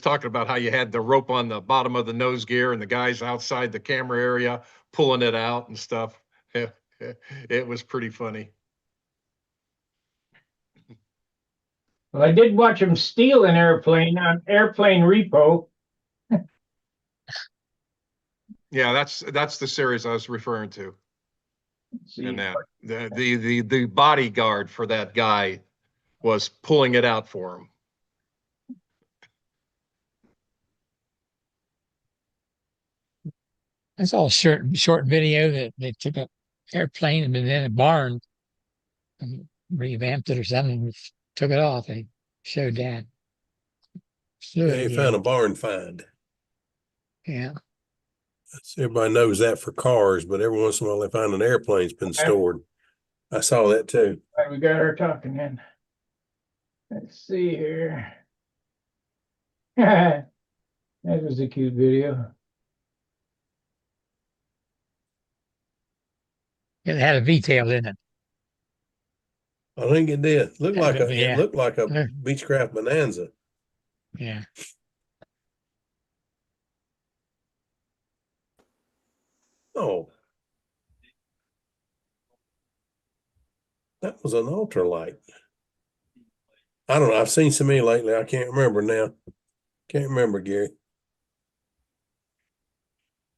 talking about how you had the rope on the bottom of the nose gear and the guys outside the camera area pulling it out and stuff. It was pretty funny. Well, I did watch him steal an airplane on Airplane Repo. Yeah, that's the series I was referring to. And that the bodyguard for that guy was pulling it out for him. I saw a short video that they took an airplane and then a barn and revamped it or something, and took it off. They showed that. Flew it They again. found a barn find. Yeah. Everybody knows that for cars, but every once in a while they find an airplane's been stored. I saw that too. We got her talking then. Let's see here. That was a cute video. It had a V-tail, didn't it? I think it did. Looked like a Yeah. it looked like a Yeah. Beechcraft Bonanza. Yeah. Oh. That was an ultralight. I don't know. I've seen so many lately. I can't remember now. Can't remember, Gary.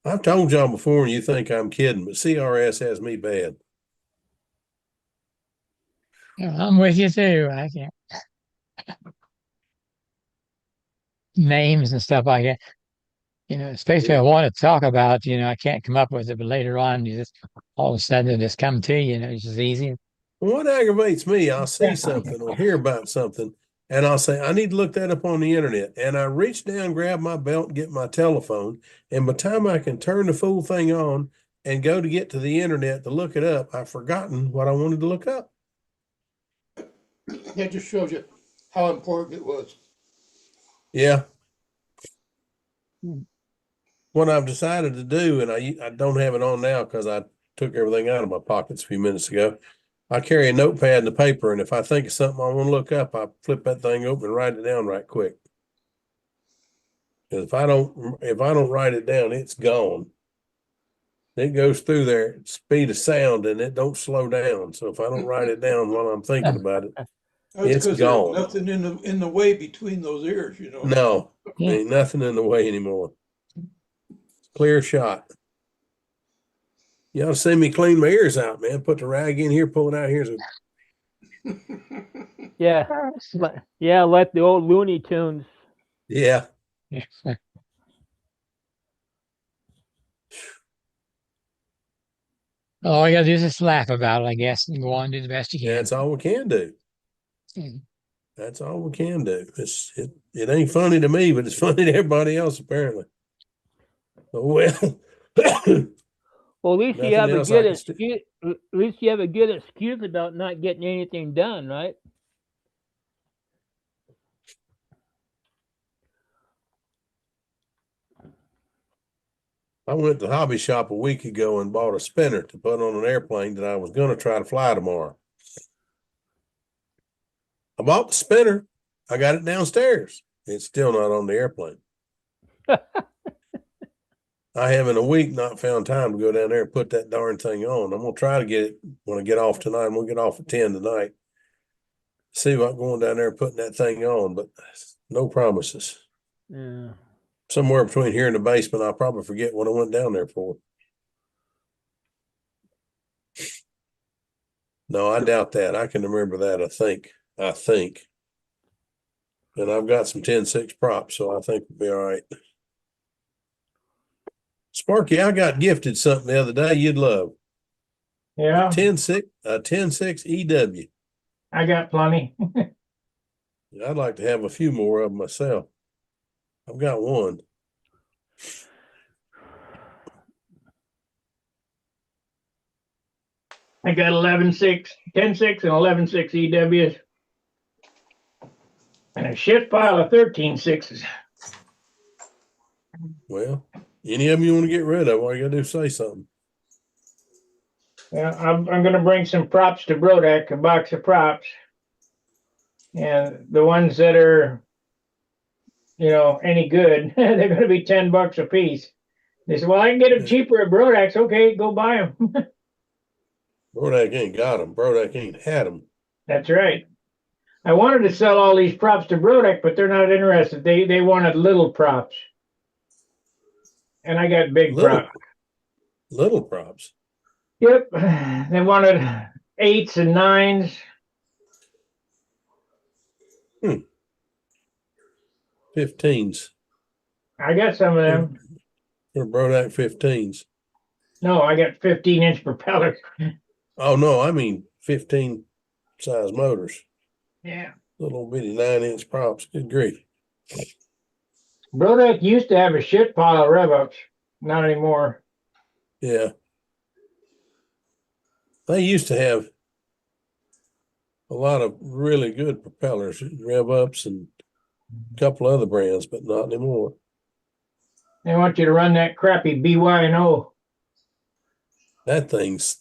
I've told y'all before, and you think I'm kidding, but CRS has me bad. I'm with you too. I can't names and stuff like that. Especially I want to talk about, I can't come up with it, but later on, you just all of a sudden it just come to you, it's just easy. What aggravates me, I'll see something or hear about something, and I'll say, I need to look that up on the internet. And I reach down, grab my belt, get my telephone, and by the time I can turn the full thing on and go to get to the internet to look it up, I've forgotten what I wanted to look up. That just shows you how important it was. Yeah. Hmm. What I've decided to do, and I don't have it on now because I took everything out of my pockets a few minutes ago. I carry a notepad and a paper, and if I think of something I want to look up, I flip that thing open and write it down right quick. Because if I don't write it down, it's gone. It goes through there at speed of sound, and it don't slow down. So if I don't write it down while I'm thinking about it, That's it's because there's gone. nothing in the way between those ears, you know. No, Yeah. ain't nothing in the way anymore. Clear shot. You ought to see me clean my ears out, man. Put the rag in here, pull it out here. Yeah, yeah, like the old Looney Tunes. Yeah. Yeah. All you gotta do is just laugh about it, I guess, and go on and do the best you can. That's all we can do. Hmm. That's all we can do. It ain't funny to me, but it's funny to everybody else apparently. Well, Well, at least you nothing have a else I good can excuse. At least you have a good excuse about not getting anything done, right? I went to the hobby shop a week ago and bought a spinner to put on an airplane that I was going to try to fly tomorrow. I bought the spinner. I got it downstairs. It's still not on the airplane. I have in a week not found time to go down there and put that darn thing on. I'm going to try to get it when I get off tonight. I'm going to get off at 10 tonight. See about going down there and putting that thing on, but no promises. Yeah. Somewhere between here and the basement, I'll probably forget what I went down there for. No, I doubt that. I can remember that, I think. And I've got some 10-6 props, so I think we'll be all right. Sparky, I got gifted something the other day you'd love. Yeah, 10-6 EW. I got plenty. I'd like to have a few more of them myself. I've got one. I got 11-6, 10-6 and 11-6 EWs. And a shit pile of 13-6s. Well, any of them you want to get rid of, all you gotta do is say something. Yeah, I'm going to bring some props to Brodak, a box of props. And the ones that are, any good, they're going to be $10 a piece. They said, well, I can get them cheaper at Brodak's. Okay, go buy them. Brodak ain't got them. Brodak ain't had them. That's right. I wanted to sell all these props to Brodak, but they're not interested. They wanted little props. And I got big props. Little props. Yep. They wanted 8s and 9s. 15s. I got some of them. They're Brodak 15s. No, I got 15-inch propellers. Oh, no, I mean 15 size motors. Yeah. Little bitty 9-inch props. Good grief. Brodak used to have a shit pile of rev-ups. Not anymore. Yeah. They used to have a lot of really good propellers, rev ups, and a couple other brands, but not anymore. They want you to run that crappy BY&O. That thing's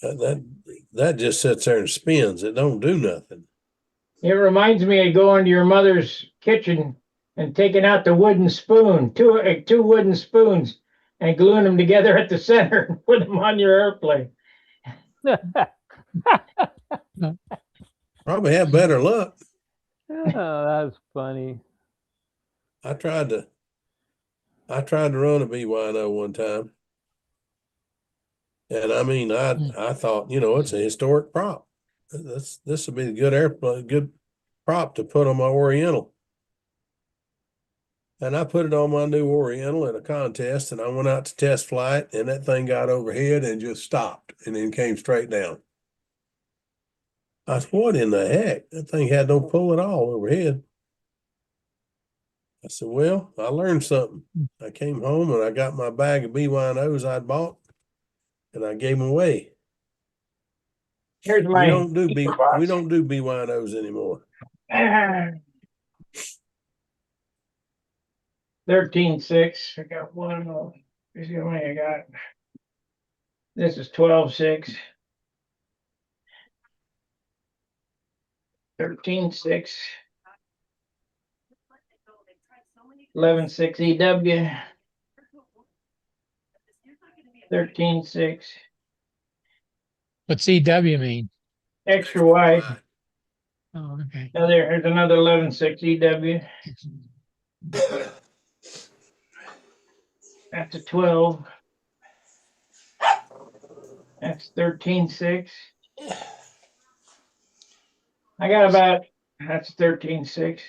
that just sits there and spins. It don't do nothing. It reminds me of going to your mother's kitchen and taking out the wooden spoon, two wooden spoons, and gluing them together at the center and put them on your airplane. Probably have better luck. Oh, that's funny. I tried to run a BY&O one time. And I mean, I thought, it's a historic prop. This would be a good airplane, good prop to put on my Oriental. And I put it on my new Oriental at a contest, and I went out to test flight, and that thing got overhead and just stopped and then came straight down. I said, what in the heck? That thing had no pull at all overhead. I said, well, I learned something. I came home and I got my bag of BYNOs I'd bought, and I gave them away. Here's We my don't do box. we don't do BYNOs anymore. 13.6. I got one. Here's how many I got. This is 12.6. 13.6. 11.6 EW. 13.6. What's EW mean? Extra wide. Oh, okay. Now there's another 11.6 EW. That's a 12. That's 13.6. I got about, that's 13.6.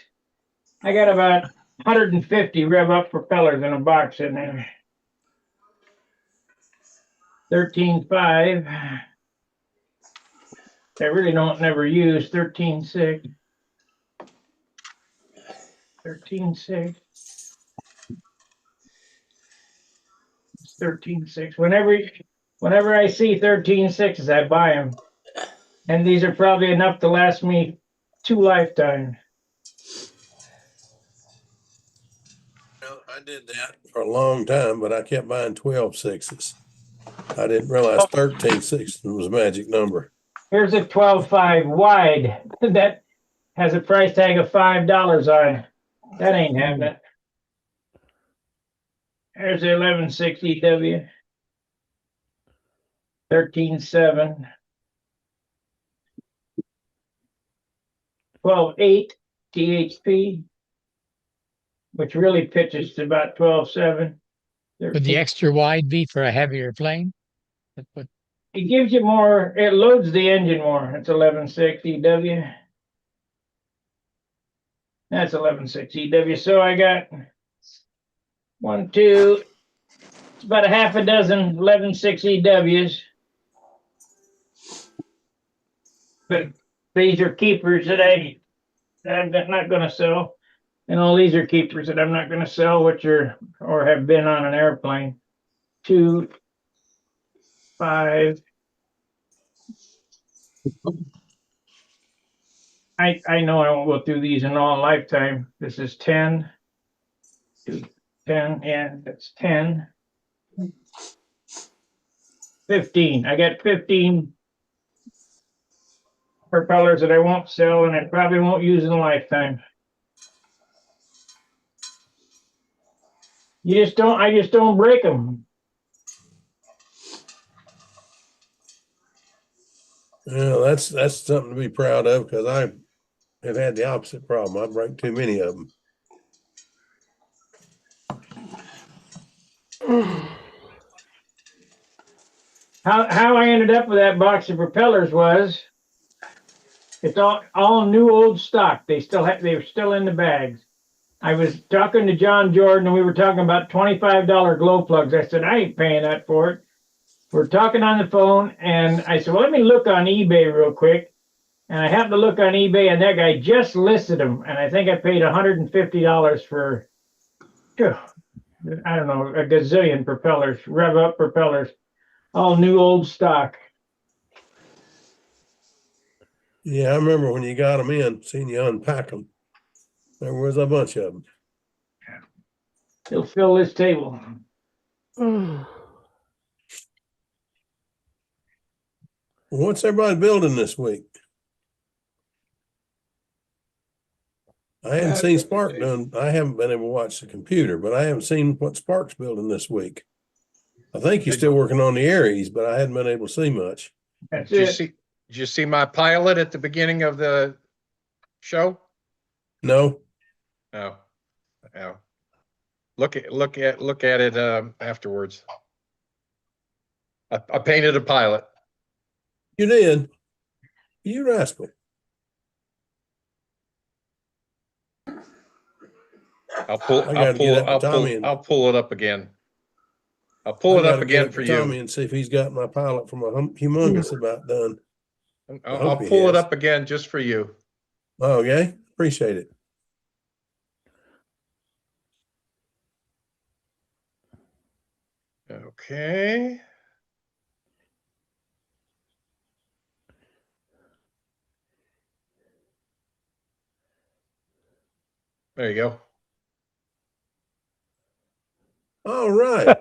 I got about 150 rev up propellers in a box in there. 13.5. I really don't never use 13.6. 13.6. 13.6. Whenever I see 13.6s, I buy them. And these are probably enough to last me 2 lifetimes. I did that for a long time, but I kept buying 12.6s. I didn't realize 13.6 was a magic number. Here's a 12.5 wide that has a price tag of $5 on it. That ain't happening. There's the 11.6 EW. 13.7. 12.8 THP, which really pitches to about 12.7. Would the extra wide be for a heavier plane? It gives you more, it loads the engine more. It's 11.6 EW. That's 11.6 EW. So I got 1, 2, it's about a half a dozen 11.6 EWs. But these are keepers that I'm not going to sell. And all these are keepers that I'm not going to sell, which are or have been on an airplane. 2, 5. I know I won't go through these in all lifetime. This is 10. 2, 10, yeah, that's 10. 15. I got 15 propellers that I won't sell and I probably won't use in a lifetime. I just don't break them. Yeah, that's something to be proud of, because I have had the opposite problem. I break too many of them. How I ended up with that box of propellers was it's all new old stock. They were still in the bags. I was talking to John Jordan and we were talking about $25 glow plugs. I said, I ain't paying that for it. We're talking on the phone and I said, well, let me look on eBay real quick. And I happened to look on eBay and that guy just listed them. And I think I paid $150 for, I don't know, a gazillion propellers, rev up propellers, all new old stock. Yeah, I remember when you got them in, seeing you unpack them. There was a bunch of them. He'll fill this table. What's everybody building this week? I hadn't seen Spark done. I haven't been able to watch the computer, but I haven't seen what Spark's building this week. I think he's still working on the Aries, but I hadn't been able to see much. That's Did it. you see my pilot at the beginning of the show? No. No. No. Look at it afterwards. I painted a pilot. You did. You rascal. I'll pull. I gotta get up with Tommy and I'll pull it up again. I'll pull I it up gotta get again up for with you. Tommy and see if he's got my pilot from a humongous about done. I'll hope he pull it has. up again just for you. Oh, okay. Appreciate it. Okay. There you go. All right.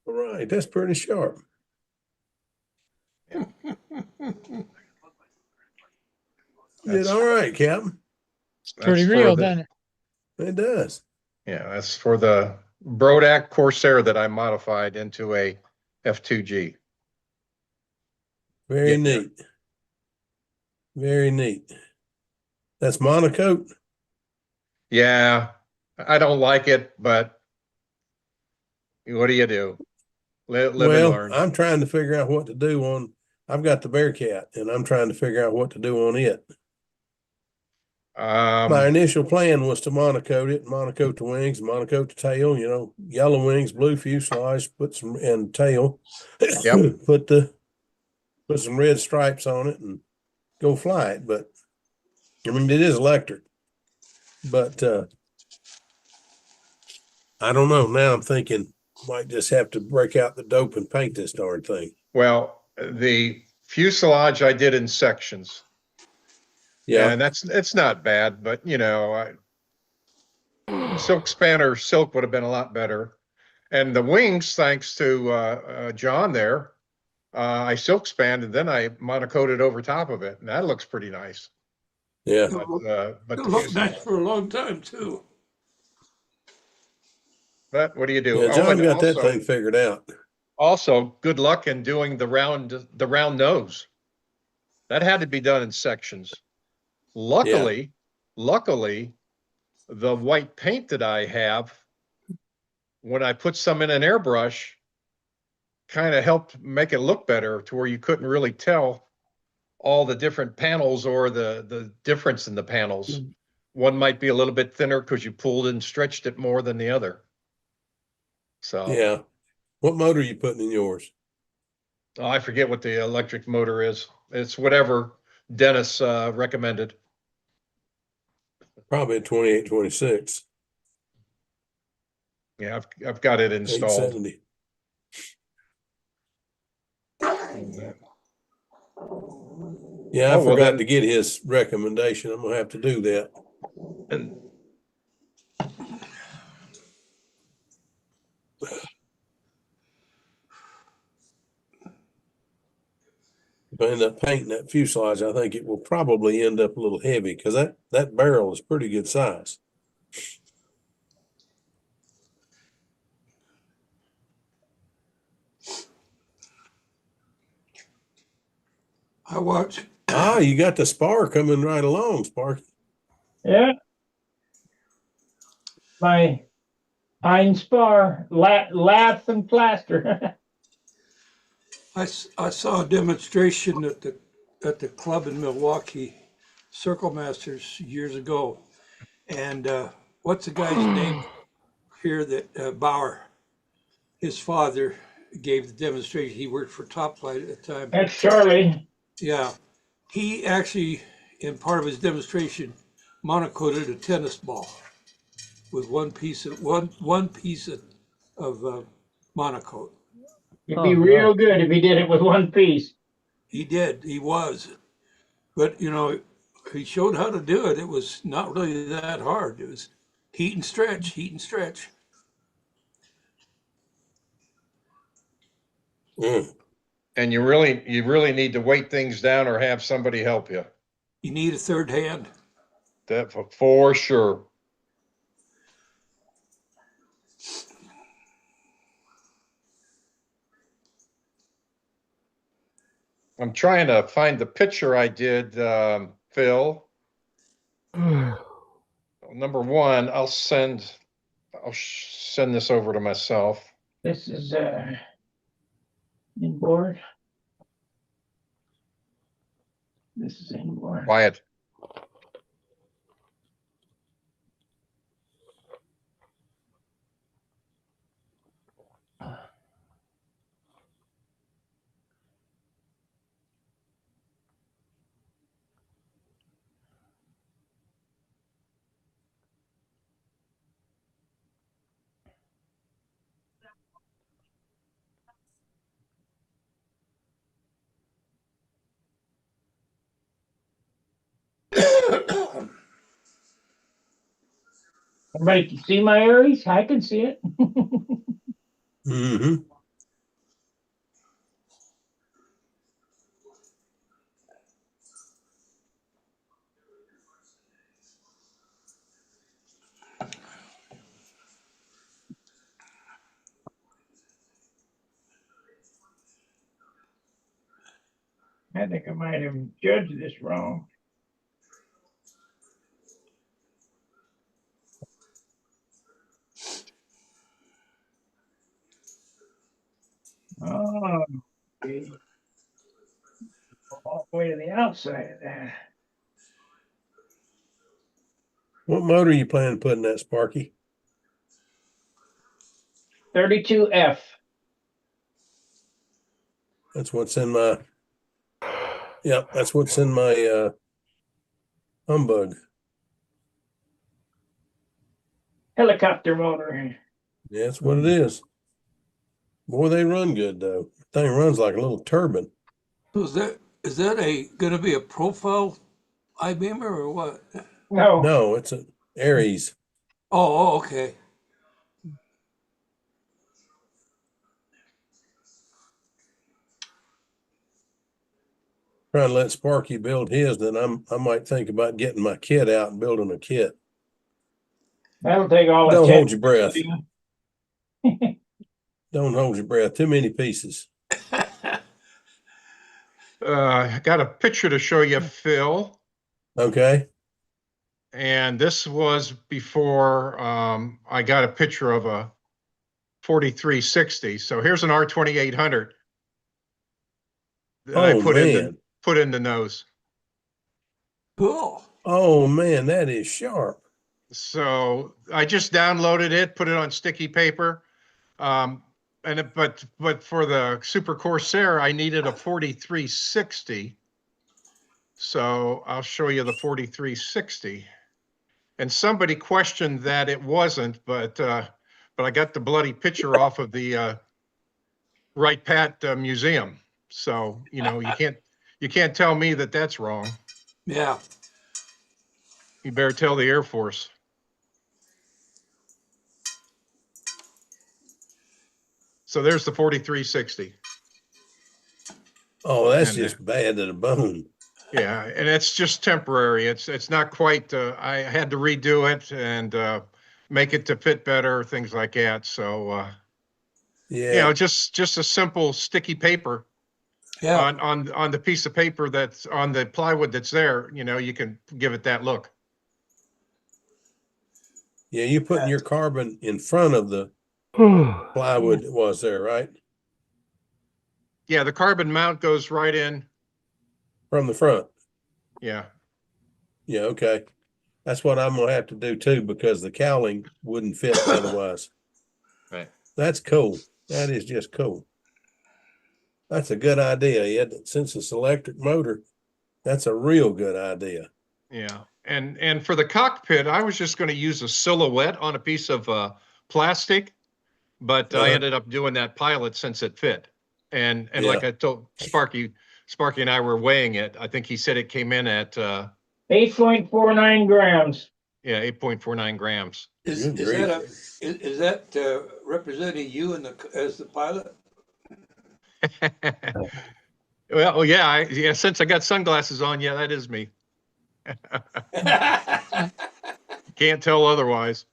All right. That's pretty sharp. You did all right, Captain. Pretty That's real, for the, doesn't it? It does. yeah, that's for the Brodak Corsair that I modified into a F2G. Very Yeah. neat. Very neat. That's monocoat. Yeah, I don't like it, but what do you do? Live and Well, learn. I'm trying to figure out what to do on. I've got the Bearcat, and I'm trying to figure out what to do on it. My initial plan was to monocoat it, monocoat the wings, monocoat the tail. You know, yellow wings, blue fuselage, put some and tail. Yep. put some red stripes on it and go fly it. But I mean, it is electric. But I don't know. Now I'm thinking might just have to break out the dope and paint this darn thing. Well, the fuselage I did in sections. Yeah. And it's not bad, but you know, silk spanner silk would have been a lot better. And the wings, thanks to John there, I silk spanned and then I monocoated over top of it, and that looks pretty nice. Yeah. But It the looked nice fuselage, for a long time too. but what do you do? Yeah. Oh, John and got that thing figured out. also, good luck in doing the round nose. That had to be done in sections. Luckily, the white paint that I have, when I put some in an airbrush, kind of helped make it look better to where you couldn't really tell all the different panels or the difference in the panels. One might be a little bit thinner because you pulled and stretched it more than the other. So Yeah. What motor are you putting in yours? I forget what the electric motor is. It's whatever Dennis recommended. Probably a 2826, Yeah, I've got it installed. 870. Yeah, I Oh, well forgot then, to get his recommendation. I'm gonna have to do that. and If I end up painting that fuselage, I think it will probably end up a little heavy because that barrel is pretty good size. I watched. Ah, you got the spar coming right along, Sparky. Yeah. My pine spar, lath and plaster. I saw a demonstration at the club in Milwaukee, Circle Masters years ago, and what's the guy's name here that Bauer, his father, gave the demonstration. He worked for Top Flight at the time. That's Charlie. Yeah, he actually, in part of his demonstration, monocoated a tennis ball with one piece of monocoat. It'd Oh, be no. real good if he did it with one piece. He did. He was. But, you know, he showed how to do it. It was not really that hard. It was heat and stretch, heat and stretch. Mm. and you really need to weight things down or have somebody help you. You need a third hand. That for sure. I'm trying to find the picture I did, Phil. Number one, I'll send this over to myself. This is inboard. This is inboard. Quiet. Everybody can see my Aries? I can see it. Mm-hmm. I think I might have judged this wrong. Oh, okay. All the way to the outside of that. What motor you planning to put in that, Sparky? 32F. That's what's in my. Yep, that's what's in my humbug. Helicopter motor. Yeah, that's what it is. Boy, they run good though. Thing runs like a little turbine. So is that gonna be a profile I-beamer or what? No, No, it's an Aries. Oh, okay. Trying to let Sparky build his, then I might think about getting my kit out and building a kit. that'll take all the Don't hold 10. your breath. Don't hold your breath. Too many pieces. I got a picture to show you, Phil. Okay. And this was before I got a picture of a 4360. So here's an R2800 that I Oh man. put in the nose. Cool. Oh man, that is sharp. So I just downloaded it, put it on sticky paper. But for the Super Corsair, I needed a 4360. So I'll show you the 4360. And somebody questioned that it wasn't, but I got the bloody picture off of the Wright Pat Museum. So you can't tell me that that's wrong. Yeah. You better tell the Air Force. So there's the 4360. Oh, that's And just bad to the bone. yeah, and it's just temporary. It's not quite. I had to redo it and make it to fit better, things like that. So Yeah. just a simple sticky paper Yeah. on the piece of paper that's on the plywood that's there. You can give it that look. Yeah, you putting your carbon in front of the plywood that was there, right? Yeah, the carbon mount goes right in. From the front. Yeah. Yeah, okay. That's what I'm gonna have to do too, because the cowling wouldn't fit otherwise. Right. That's cool. That is just cool. That's a good idea, Ed. Since it's electric motor, that's a real good idea. Yeah. And for the cockpit, I was just going to use a silhouette on a piece of plastic, but I ended up doing that pilot since it fit. And Yeah. like I told Sparky and I were weighing it. I think he said it came in at 8.49 grams. 8.49 grams. Is Good that representing you as the pilot? Well, yeah, since I got sunglasses on, yeah, that is me. Can't tell otherwise.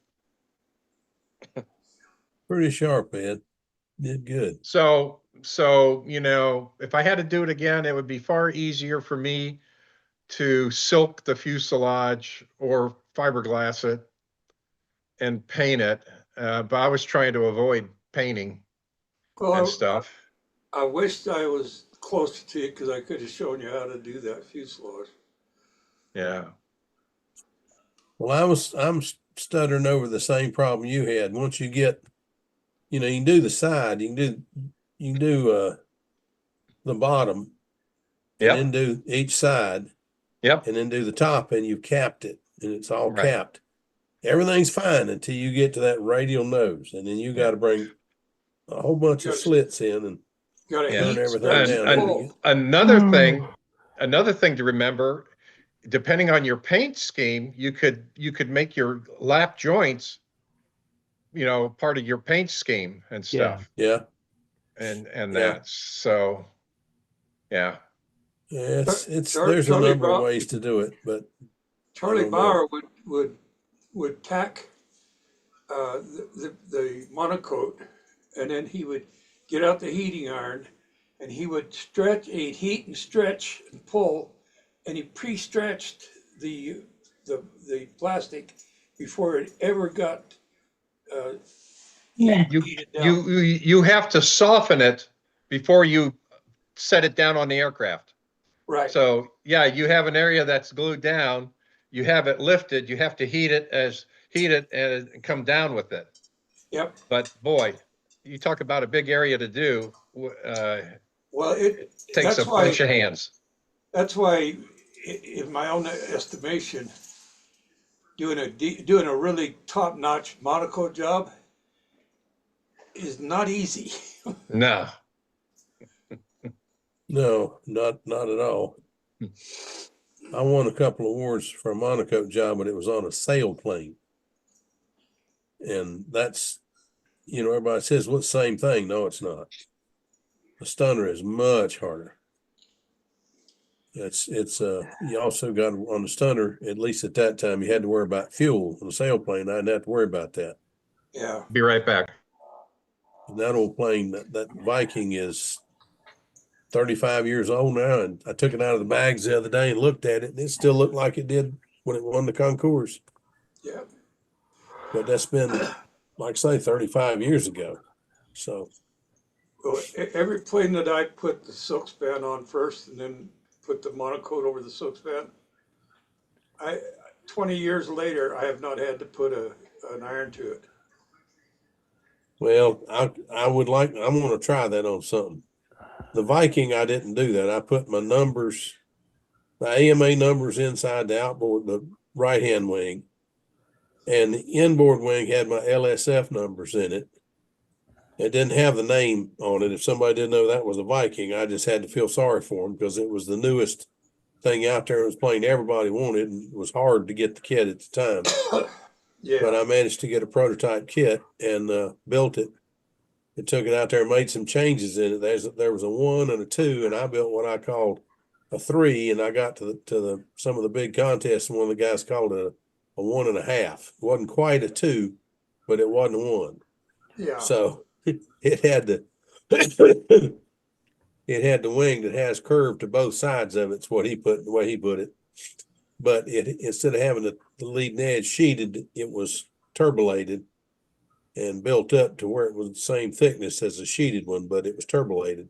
Pretty sharp, Ed. Did good. So, if I had to do it again, it would be far easier for me to silk the fuselage or fiberglass it and paint it. But I was trying to avoid painting. and Well, stuff. I wished I was closer to you because I could have shown you how to do that fuselage. Yeah. Well, I'm stuttering over the same problem you had. Once you get, you can do the side, you can do the bottom, and Yep. then do each side, Yep. and then do the top, and you've capped it, and it's all Right. capped. Everything's fine until you get to that radial nose, and then you got to bring a whole bunch of Gotta- slits in and Got to Yeah. heat, everything stretch, down. and Then you pull. Another thing to remember, depending on your paint scheme, you could make your lap joints, part of your paint scheme and Yeah. stuff. yeah, And Yeah. that. So yeah. it's Char- there's a Charlie number of Brown- ways to do it, but Charlie don't know. Bauer would tack the monocoat, and then he would get out the heating iron, and he would stretch, he'd heat and stretch and pull, and he pre-stretched the plastic before it ever got Yeah. heated down. You have to soften it before you set it down on the aircraft. Right. So yeah, you have an area that's glued down, you have it lifted, you have to heat it and come down with it. Yep. But boy, you talk about a big area to do. Well, It takes that's a why bunch of hands. that's why, in my own estimation, doing a really top-notch monocoat job is not easy. No. no, not at all. I won a couple awards for a monocoat job, but it was on a sailplane, and that's everybody says, well, it's the same thing. No, it's not. A stunner is much harder. It's you also got on the stunner, at least at that time, you had to worry about fuel. On the sailplane, I didn't have to worry about that. Yeah. Be right back. And that old plane, that Viking is 35 years old now, and I took it out of the bags the other day and looked at it, and it still looked like it did when it won the concours. Yeah. But that's been, like I say, 35 years ago. So Well, every plane that I put the silk span on first and then put the monocoat over the silk span, 20 years later, I have not had to put an iron to it. well, I'm going to try that on something. The Viking, I didn't do that. I put my numbers, the AMA numbers inside the outboard, the right-hand wing, and the inboard wing had my LSF numbers in it. It didn't have the name on it. If somebody didn't know that was a Viking, I just had to feel sorry for him because it was the newest thing out there. It was plane everybody wanted, and it was hard to get the kit at the time. Yeah. But I managed to get a prototype kit and built it. And took it out there and made some changes in it. There was a 1 and a 2, and I built what I called a 3. And I got to some of the big contests, and one of the guys called it a 1.5. It wasn't quite a 2, but it wasn't a 1. Yeah. So it had the wing that has curve to both sides of it. It's what the way he put it. But instead of having the leading edge sheeted, it was turbolated and built up to where it was the same thickness as a sheeted one, but it was turbolated.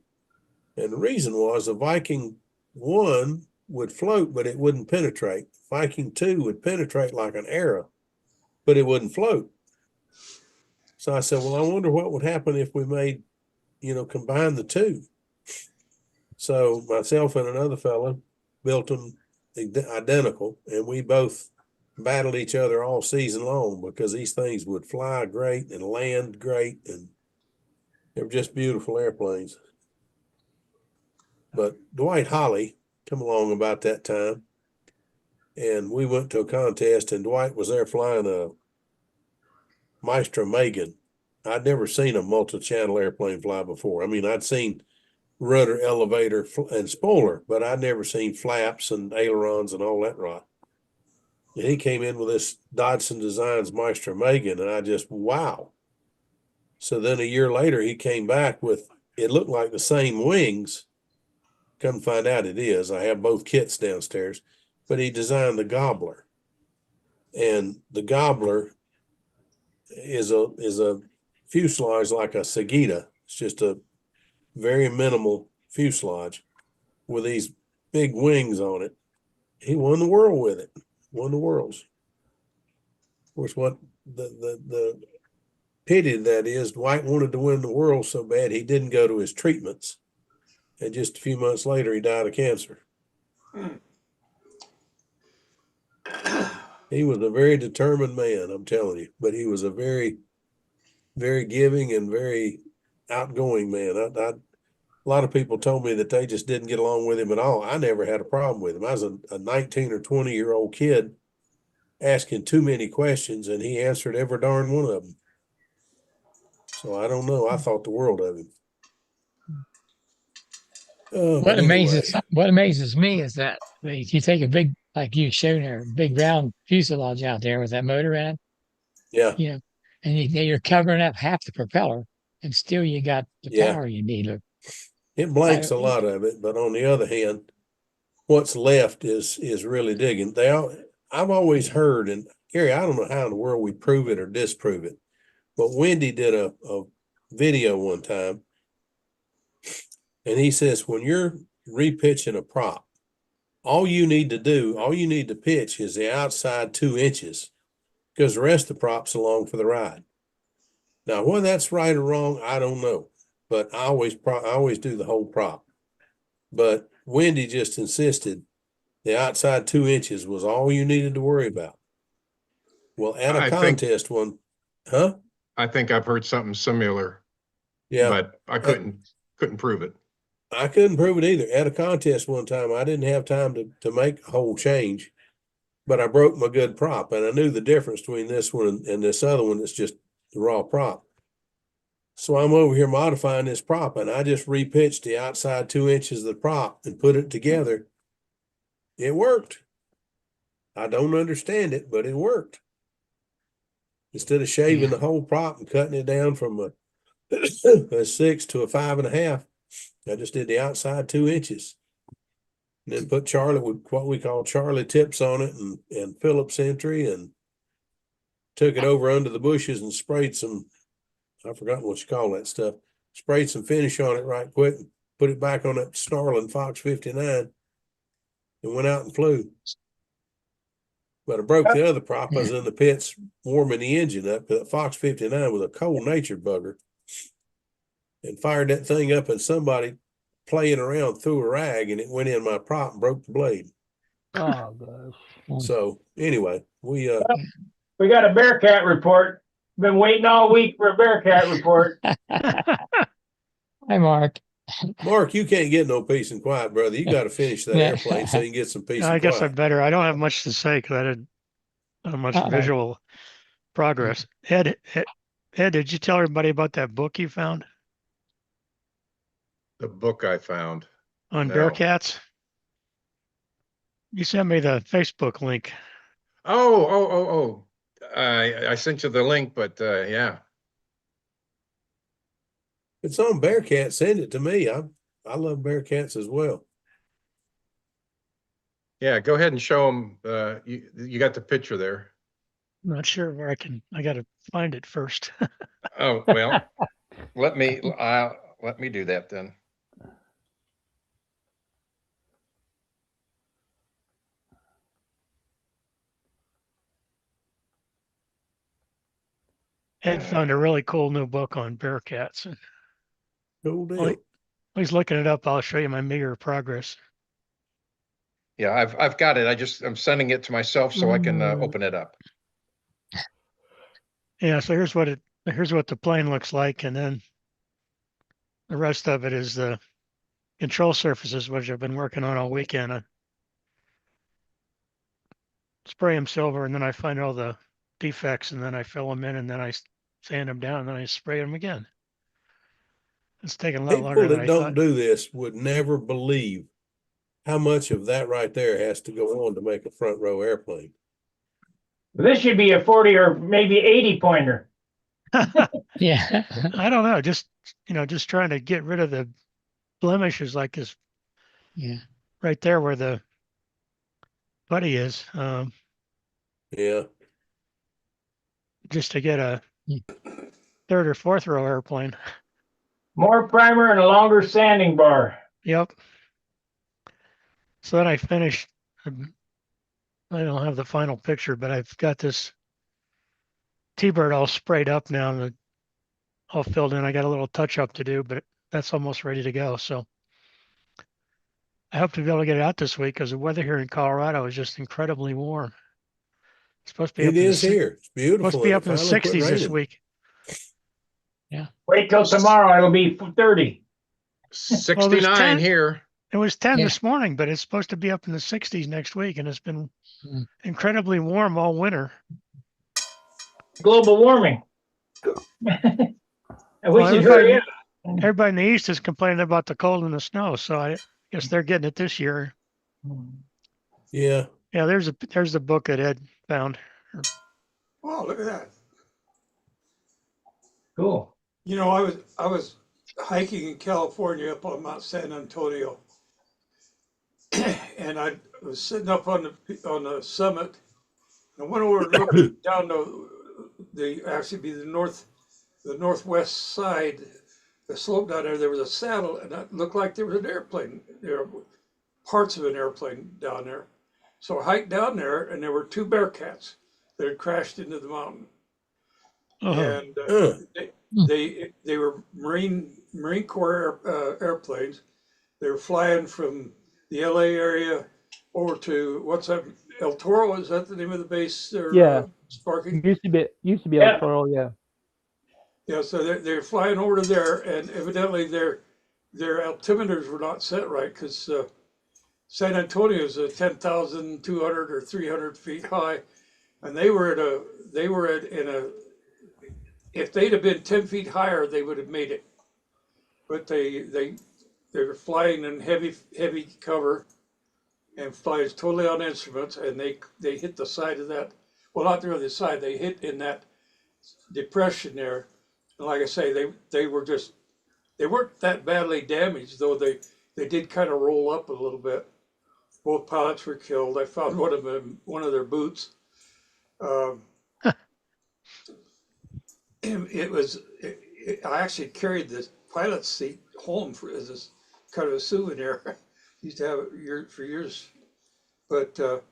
And the reason was the Viking 1 would float, but it wouldn't penetrate. Viking 2 would penetrate like an arrow, but it wouldn't float. So I said, well, I wonder what would happen if we made, combine the two. So myself and another fellow built them identical, and we both battled each other all season long because these things would fly great and land great, and they were just beautiful airplanes. But Dwight Holly come along about that time, and we went to a contest, and Dwight was there flying a Maestro Megan. I'd never seen a multi-channel airplane fly before. I mean, I'd seen rudder, elevator, and spoiler, but I'd never seen flaps and ailerons and all that rot. And he came in with this Dodson Designs Maestro Megan, and I just, wow. So then a year later, he came back with, it looked like the same wings. Come find out it is. I have both kits downstairs, but he designed the Gobbler. And the Gobbler is a fuselage like a Sagita It's just a very minimal fuselage with these big wings on it. He won the world with it. Won the worlds. Of course, what the pity of that is, Dwight wanted to win the world so bad he didn't go to his treatments, and just a few months later he died of cancer. He was a very determined man, I'm telling you, but he was a very, very giving and very outgoing man. A lot of people told me that they just didn't get along with him at all. I never had a problem with him. I was a 19 or 20-year-old kid asking too many questions, and he answered every darn one of them. So I don't know. I thought the world of him. What Anyway, what amazes me is that if you take a big, like you showed there, big round fuselage out there with that motor in it, yeah, you know, and you're covering up half the propeller, and still you got the yeah, power you need. it blanks I, a lot of it, but on the other hand, what's left is really digging. I've always heard, and Gary, I don't know how in the world we prove it or disprove it, but Wendy did a video one time, and he says when you're repitching a prop, all you need to pitch is the outside 2 inches, because the rest of the prop's along for the ride. Now, whether that's right or wrong, I don't know, but I always do the whole prop. But Wendy just insisted the outside 2 inches was all you needed to worry about. Well, at a I think contest one, huh? I think I've heard something similar, Yeah, but I couldn't prove it. I couldn't prove it either. At a contest one time, I didn't have time to make a whole change, but I broke my good prop, and I knew the difference between this one and this other one that's just the raw prop. So I'm over here modifying this prop, and I just repitched the outside 2 inches of the prop and put it together. It worked. I don't understand it, but it worked. Instead of shaving the whole prop and cutting it down from a 6 to a 5.5, I just did the outside 2 inches. And then put Charlie with what we call Charlie tips on it and Phillips entry, and took it over under the bushes and sprayed some, I've forgotten what you call that stuff, sprayed some finish on it right quick, and put it back on that snarling Fox 59 and went out and flew. But I broke the other prop. I was in the pits warming the engine up. That Fox 59 was a cold natured bugger, and fired that thing up, and somebody playing around threw a rag and it went in my prop and broke the blade. Oh gosh. So anyway, we got a Bearcat report. Been waiting all week for a Bearcat report. Hi, Mark. Mark, you can't get no peace and quiet, brother. You got to finish that airplane so you can get some peace I and guess I quiet. better. I don't have much to say because I didn't have much visual progress. Ed, did you tell everybody about that book you found The book I found. on No. Bearcats? You sent me the Facebook link. Oh. I sent you the link, but yeah. It's on Bearcat. Send it to me. I love Bearcats as well. Yeah, go ahead and show them. You got the picture there. I'm not sure where I got to find it first. Oh, well, let me do that then. Ed found a really cool new book on Bearcats. Cool deal. While he's looking it up, I'll show you my meager progress. Yeah, I've got it. I'm sending it to myself so I can open it up. Yeah, so here's what the plane looks like, and then the rest of it is the control surfaces, which I've been working on all weekend. I spray them silver, and then I find all the defects, and then I fill them in, and then I sand them down, and then I spray them again. It's taking a lot longer People than that I don't thought. do this would never believe how much of that right there has to go on to make a front row airplane. This should be a 40 or maybe 80 pointer. Yeah. I don't know, just trying to get rid of the blemishes like this Yeah. right there where the buddy is, Yeah. just to get a third or fourth row airplane. More primer and a longer sanding bar. Yep. So then I finished. I don't have the final picture, but I've got this T-bird all sprayed up now and all filled in. I got a little touch up to do, but that's almost ready to go. So I hope to be able to get it out this week because the weather here in Colorado is just incredibly warm. It's supposed to be It up in is the here. It's supposed to beautiful. be And up it in the finally quit 60s this raining. week. Wait till tomorrow, it'll be 30. Well, there's 69 10. here. It was 10 Yeah. this morning, but it's supposed to be up in the 60s next week, and it's been Mm. incredibly warm all winter. Global warming. I Well, wish you'd hurry up. everybody in the east is complaining about the cold and the snow, so I guess they're getting it this year. Yeah. Yeah, there's the book that Ed found. Wow, look at that. Cool. You know, I was hiking in California up on Mount San Antonio, and I was sitting up on the summit. I went over and looked down the actually be the northwest side, the slope down there. There was a saddle, and it looked like there was an airplane. There were parts of an airplane down there. So I hiked down there, and there were two Bearcats that had crashed into the mountain. Uh-huh. And Huh. they were Marine Corps airplanes. They were flying from the LA area over to what's that? El Toro, is that the name of the base? Or, Yeah. Sparky. Used to be Yeah. El Toro, yeah. Yeah, so they're flying over to there, and evidently their altimeters were not set right because San Antonio is 10,200 or 300 feet high, and they were in a if they'd have been 10 feet higher, they would have made it. But they were flying in heavy cover and flies totally on instruments, and they hit the side of that. Well, not really the side. They hit in that depression there. And like I say, they weren't that badly damaged, though they did kind of roll up a little bit. Both pilots were killed. I found one of their boots. I actually carried the pilot's seat home as a kind of a souvenir. Used to have it for years, but that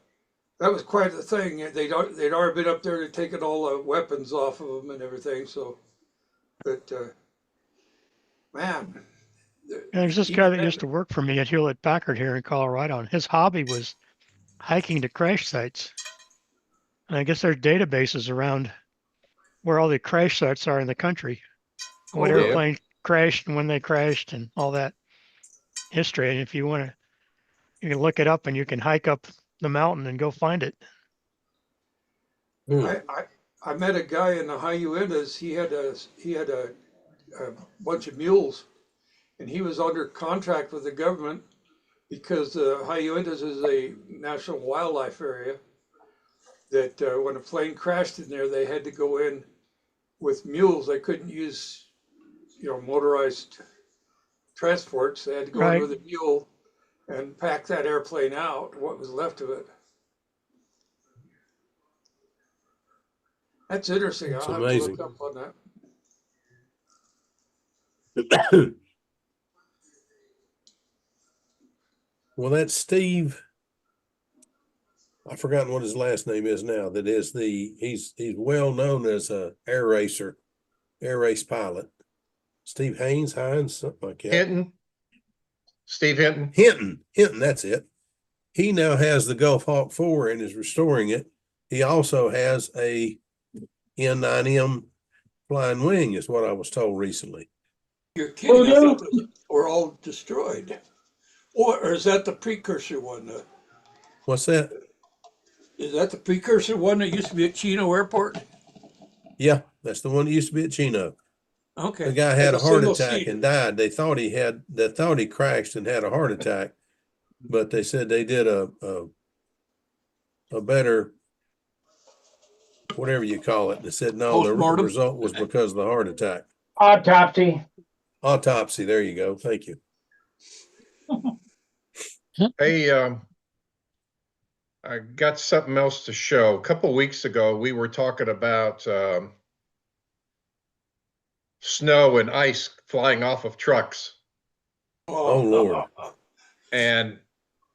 was quite the thing. They'd already been up there to taking all the weapons off of them and everything. So, but man, There's this guy that used to work for me at Hewlett Packard here in Colorado, and his hobby was hiking to crash sites. And I guess there's databases around where all the crash sites are in the country, what Oh, really? airplane crashed and when they crashed and all that history. And if you want to, you can look it up and you can hike up the mountain and go find it. I met a guy in the high Uintas. He had a bunch of mules, and he was under contract with the government because the high Uintas is a national wildlife area. That when a plane crashed in there, they had to go in with mules. They couldn't use, motorized transports. They had to go in Right. with a mule and pack that airplane out, what was left of it. That's interesting. That's I'll have amazing. to look up on that. Well, that's Steve. I've forgotten what his last name is now. That is he's well known as a air race pilot. Steve Hines, something like that. Hinton. Steve Hinton. Hinton, that's it. He now has the Gulf Hawk 4 and is restoring it. He also has a N9M flying wing, is what I was told recently. You're kidding. I thought those were all destroyed. Or is that the precursor one? What's that? Is that the precursor one that used to be at Chino Airport? Yeah, that's the one that used to be at Chino. Okay. The guy had a heart single attack seater. and died. They thought he crashed and had a heart attack, but they said they did a better, whatever you call it. They said no, the Postmortem. result was because of the heart attack. Autopsy. Autopsy. There you go. Thank you. Hey, I got something else to show. A couple weeks ago, we were talking about snow and ice flying off of trucks. Oh, Lord. And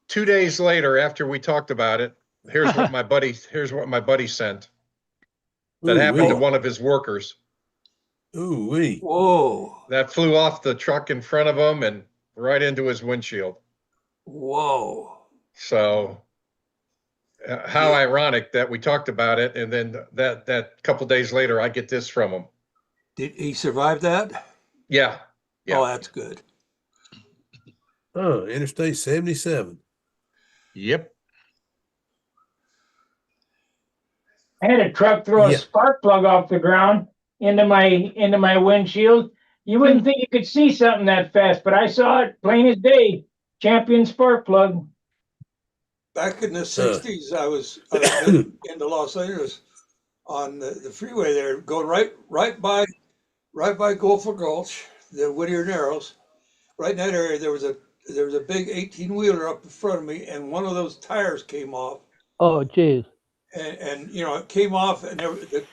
2 days later, after we talked about it, here's what my buddy sent that happened to one of his workers. Ooh wee. Whoa. That flew off the truck in front of him and right into his windshield. Whoa. So how Yeah. ironic that we talked about it, and then that couple days later, I get this from him. Did he survive that? Yeah. Oh, that's good. Oh, Interstate 77. Yep. I had a truck throw a Yeah. spark plug off the ground into my windshield. You wouldn't think you could see something that fast, but I saw it plain as day. Champion spark plug. Back in the 60s, I was into Los Angeles on the freeway there, going right by Gopher Gulch, the Whittier Narrows. Right in that area, there was a big 18-wheeler up in front of me, and one of those tires came off. Oh, geez. And you know, it came off, and the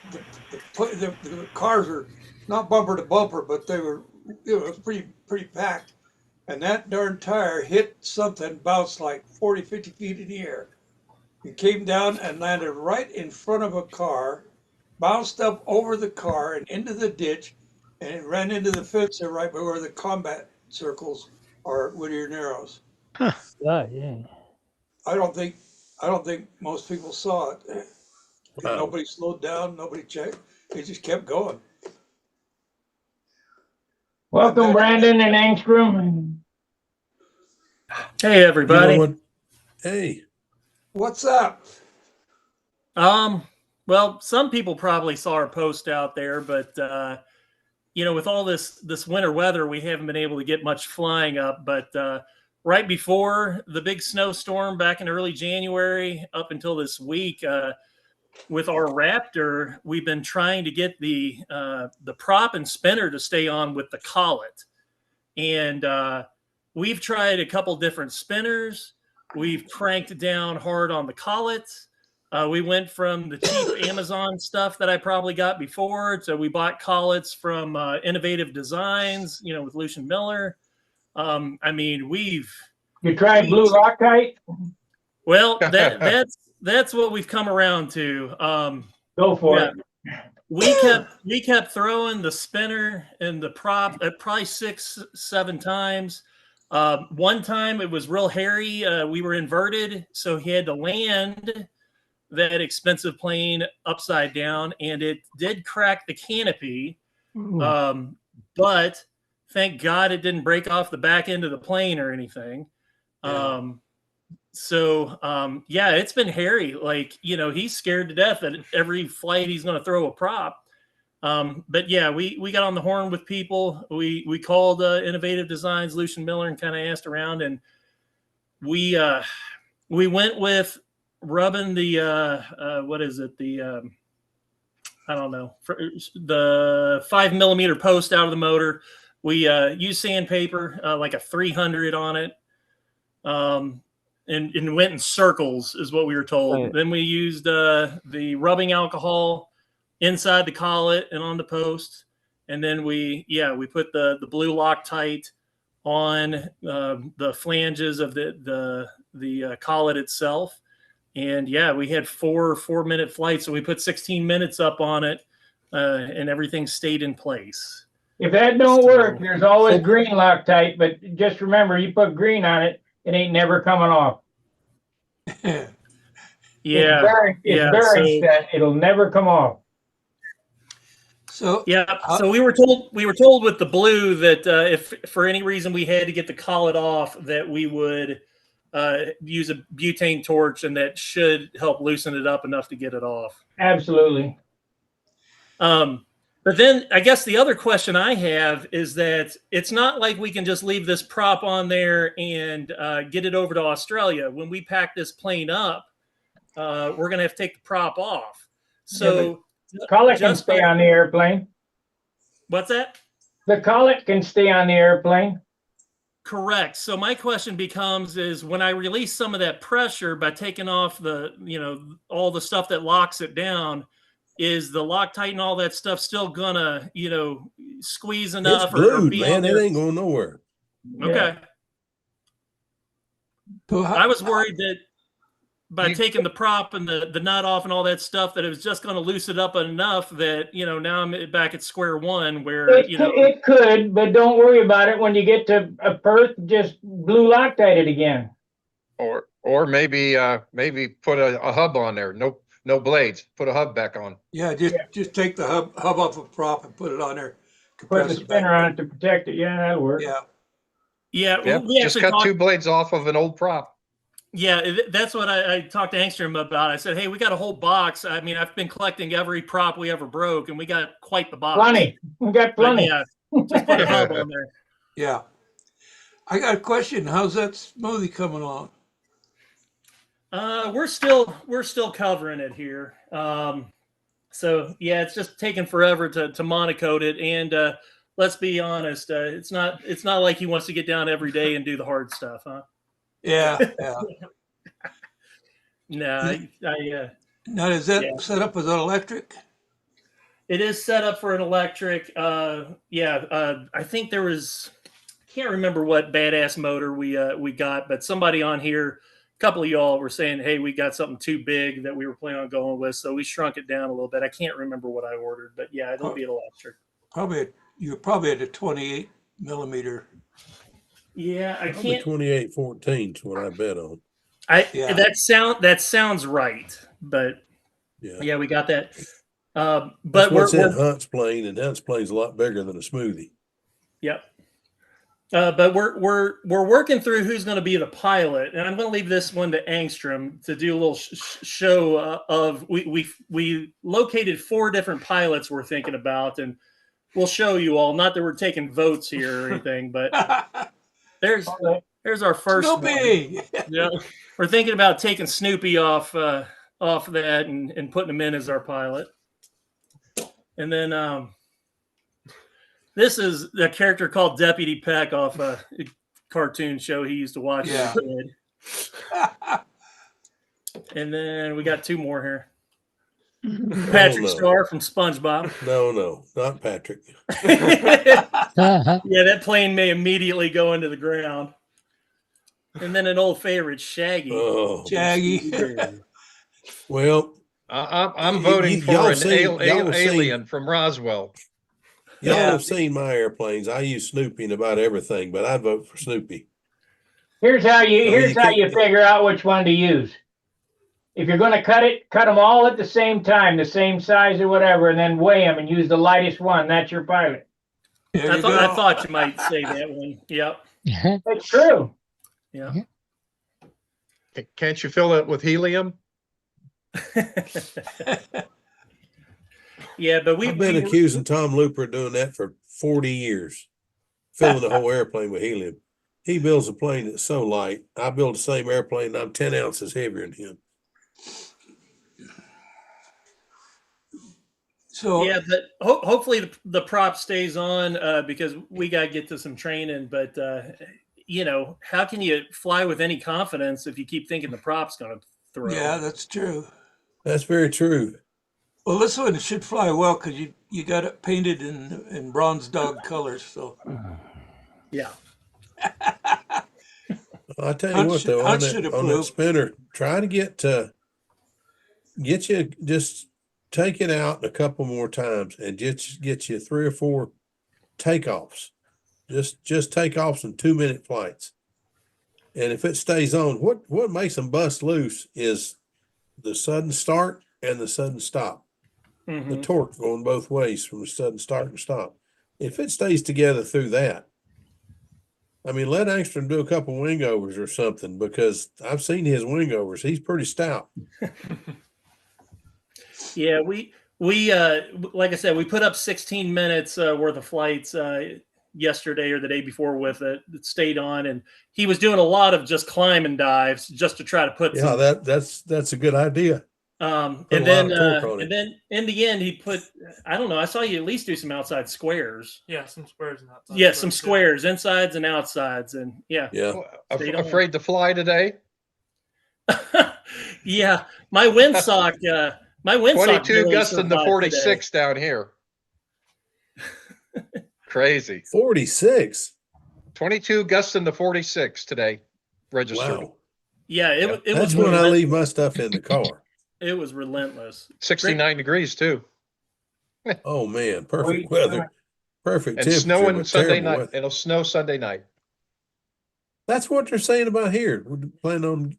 cars are not bumper to bumper, but they were, you know, it was pretty packed. And that darn tire hit something, bounced like 40, 50 feet in the air. It came down and landed right in front of a car, bounced up over the car and into the ditch, and it ran into the fence there right by where the combat circles are at Whittier Narrows. God, yeah. I don't think most people saw it. Wow. Nobody slowed down, nobody checked. It just kept going. Welcome, Brandon and Angstrom. Hey You everybody. know what? Hey, What's up? Well, some people probably saw our post out there, but you know, with all this winter weather, we haven't been able to get much flying up. But right before the big snowstorm back in early January, up until this week, with our Raptor, we've been trying to get the prop and spinner to stay on with the collet, and we've tried a couple different spinners. We've cranked down hard on the collets. We went from the cheap Amazon stuff that I probably got before. So we bought collets from Innovative Designs, you know, with Lucian Miller. I mean, You tried blue Loctite? Well, that's what we've come around to. Go for it. We kept throwing the spinner and the prop at probably 6-7 times. One time it was real hairy. We were inverted, so he had to land that expensive plane upside down, and it did crack the canopy. But thank God it didn't break off the back end of the plane or anything. Yeah. Yeah, it's been hairy. Like, you know, he's scared to death that every flight he's going to throw a prop. But yeah, we got on the horn with people. We called Innovative Designs, Lucian Miller, and kind of asked around, and we went with rubbing the what is it, the I don't know, the 5mm post out of the motor. We used sandpaper, like a 300 on it, and went in circles is what we were told. Right. Then we used the rubbing alcohol inside the collet and on the post, and then we put the blue Loctite on the flanges of the collet itself. And yeah, we had 4-minute flights, so we put 16 minutes up on it, and everything stayed in place. If that don't work, there's always green Loctite, but just remember, you put green on it, it ain't never coming off. Yeah, It's very set. It'll never come off. So yeah, so we were told with the blue that if for any reason we had to get the collet off, that we would use a butane torch, and that should help loosen it up enough to get it off. Absolutely. But then I guess the other question I have is that it's not like we can just leave this prop on there and get it over to Australia. When we pack this plane up, we're going to have to take the prop off. So the collet can stay on the airplane. What's that? The collet can stay on the airplane. Correct. So my question becomes is when I release some of that pressure by taking off the, you know, all the stuff that locks it down, is the Loctite and all that stuff still gonna, squeeze It's enough or glued, be man. on It there? ain't going nowhere. Okay. So I was worried that by You- taking the prop and the nut off and all that stuff, that it was just going to loosen it up enough that, now I'm back at square one where, It could, but don't worry about it. When you get to a Perth, just blue Loctite it again. Or maybe put a hub on there. No blades. Put a hub back on. yeah, just take the hub off a prop and put it on there. Put compress the it back spinner on it to protect it. Yeah, that'll work. Yeah. Yeah, Yep. we Just actually cut talked. 2 blades off of an old prop. Yeah, that's what I talked to Angstrom about. I said, hey, we got a whole box. I mean, I've been collecting every prop we ever broke, and we got quite the box. Plenty. We got But plenty. yeah, just put a hub on there. Yeah. I got a question. How's that smoothie coming along? We're still covering it here. So yeah, it's just taking forever to monocoat it, and let's be honest, it's not like he wants to get down every day and do the hard stuff, huh? Yeah, yeah. No, I Now, is that Yeah. set up with an electric? it is set up for an electric. I think there was, can't remember what badass motor we got, but somebody on here, a couple of y'all were saying, hey, we got something too big that we were planning on going with, so we shrunk it down a little bit. I can't remember what I ordered, but yeah, it'll be an electric. You're probably at a 28 millimeter. Yeah, I Probably can't. 2814 is what I bet on. Yeah. That sounds right, but Yeah. yeah, we got that. That's But what's in we're Hunt's plane, and Hunt's plane's a lot bigger than a smoothie. yep. But we're working through who's going to be the pilot, and I'm going to leave this one to Angstrom to do a little show of. We located 4 different pilots we're thinking about, and we'll show you all. Not that we're taking votes here or anything, but there's our first one. Snoopy! Yeah, we're thinking about taking Snoopy off that and putting him in as our pilot, and then this is a character called Deputy Peck off a cartoon show he used to watch as a kid. And then we got 2 more here. Patrick no. Star from SpongeBob. No, not Patrick. Uh-huh. Yeah, that plane may immediately go into the ground. And then an old favorite, Shaggy. Oh, Shaggy. well, I'm voting for y'all an seen- y'all have seen- alien from Roswell. y'all Yeah. have seen my airplanes. I use Snoopy in about everything, but I'd vote for Snoopy. Here's how you can't- figure out which one to use. If you're going to cut them all at the same time, the same size or whatever, and then weigh them and use the lightest one. That's your pilot. There I you thought go. you might say that one. Yep. That's true. Yeah. Can't you fill it with helium? Yeah, but I've been accusing Tom Looper of doing that for 40 years, filling the whole airplane with helium. He builds a plane that's so light. I build the same airplane, and I'm 10 ounces heavier than him. So yeah, but hopefully the prop stays on because we got to get to some training. But how can you fly with any confidence if you keep thinking the prop's going to throw? yeah, that's true. That's very true. Well, this one should fly well because you got it painted in bronze dog colors. So Yeah. I tell you Hunt what, should- though, Hunt on should that approve. spinner, try to get you, just take it out a couple more times and just get you 3 or 4 takeoffs. Just takeoffs and 2-minute flights. And if it stays on, what makes them bust loose is the sudden start and the sudden stop. Mhm. The torque going both ways from the sudden start and stop. If it stays together through that, I mean, let Angstrom do a couple wing overs or something, because I've seen his wing overs. He's pretty stout. Yeah, we like I said, we put up 16 minutes worth of flights yesterday or the day before with it. It stayed on, and he was doing a lot of just climbing dives just to try to put. Yeah, that's a good idea. And Put a then lot of torque on it. and then in the end, he put. I don't know. I saw you at least do some outside squares. Yeah, some squares and outside. Yeah, some squares, insides and outsides, and yeah. Yeah. Stayed on. Afraid to fly today? Yeah, my windsock My windsock 22 barely gusts in the survived 46 down here. Crazy. 46. 22 gusts in the 46 today registered. Wow. Yeah, Yeah. it was That's when I relentless. leave my stuff in the car. It was relentless. 69 degrees too. Oh man, perfect Wait, weather, perfect And temperature, snowing but Sunday terrible night. weather. It'll snow Sunday night. That's what they're saying about here. We're planning on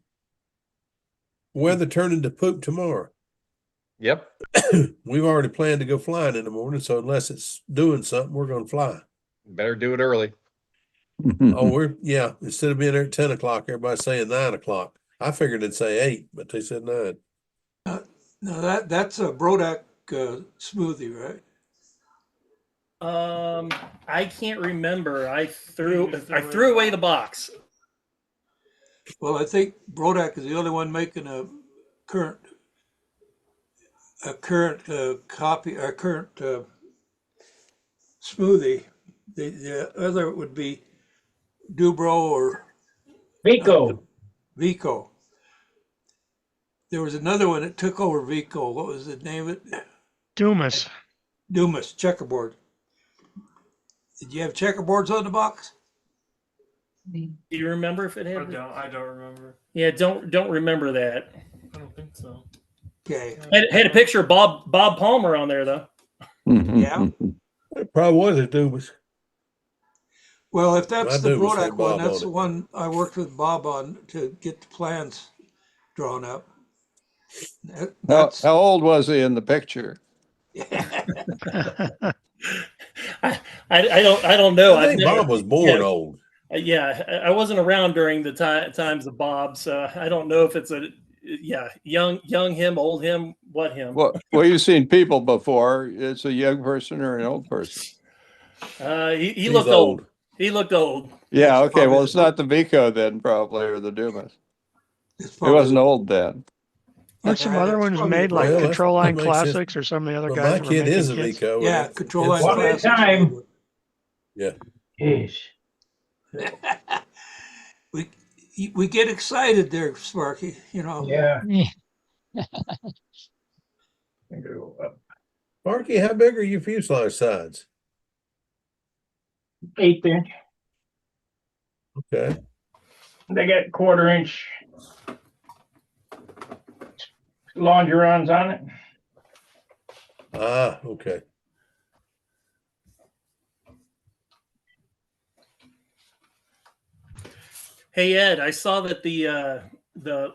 weather turning to poop tomorrow. Yep. We've already planned to go flying in the morning, so unless it's doing something, we're going to fly. Better do it early. Oh, instead of being there at 10 o'clock, everybody's saying 9 o'clock. I figured it'd say 8, but they said 9. No, that's a Brodak smoothie, right? I can't remember. I threw away the box. Well, I think Brodak is the only one making a current copy, a current smoothie. The other would be Dubro or Vico. Vico. There was another one that took over Vico. What was the name of it? Dumas. Dumas, checkerboard. Did you have checkerboards on the box? Do you remember if it had? I don't remember. Yeah, don't remember that. I don't think so. Okay. Had a picture of Bob Palmer on there though. Yeah. It probably was at Dumas. Well, if that's My the Dumas had Brodak one, Bob that's on the it. one I worked with Bob on to get the plans drawn up. That's How old was he in the picture? I don't know. I think Bob was born old. Yeah, I wasn't around during the times of Bob, so I don't know if it's young him, old him, what him. Well, you've seen people before. It's a young person or an old person. He looked old. He looked old. Yeah. Okay. Well, it's not the Vico then, probably, or the Dumas. It wasn't old then. Aren't some other ones made like Well, Control Line that makes sense. Classics or some of the other But guys my were kid making is a kits? Vico. Yeah, Control Line One at a Classics. time. Yeah. Jeez. We get excited there, Sparky. You know. Yeah. Sparky, how big are your fuselage sides? 1/8 inch. Okay. They got 1/4 inch longerons on it. Ah, okay. Hey Ed, I saw that the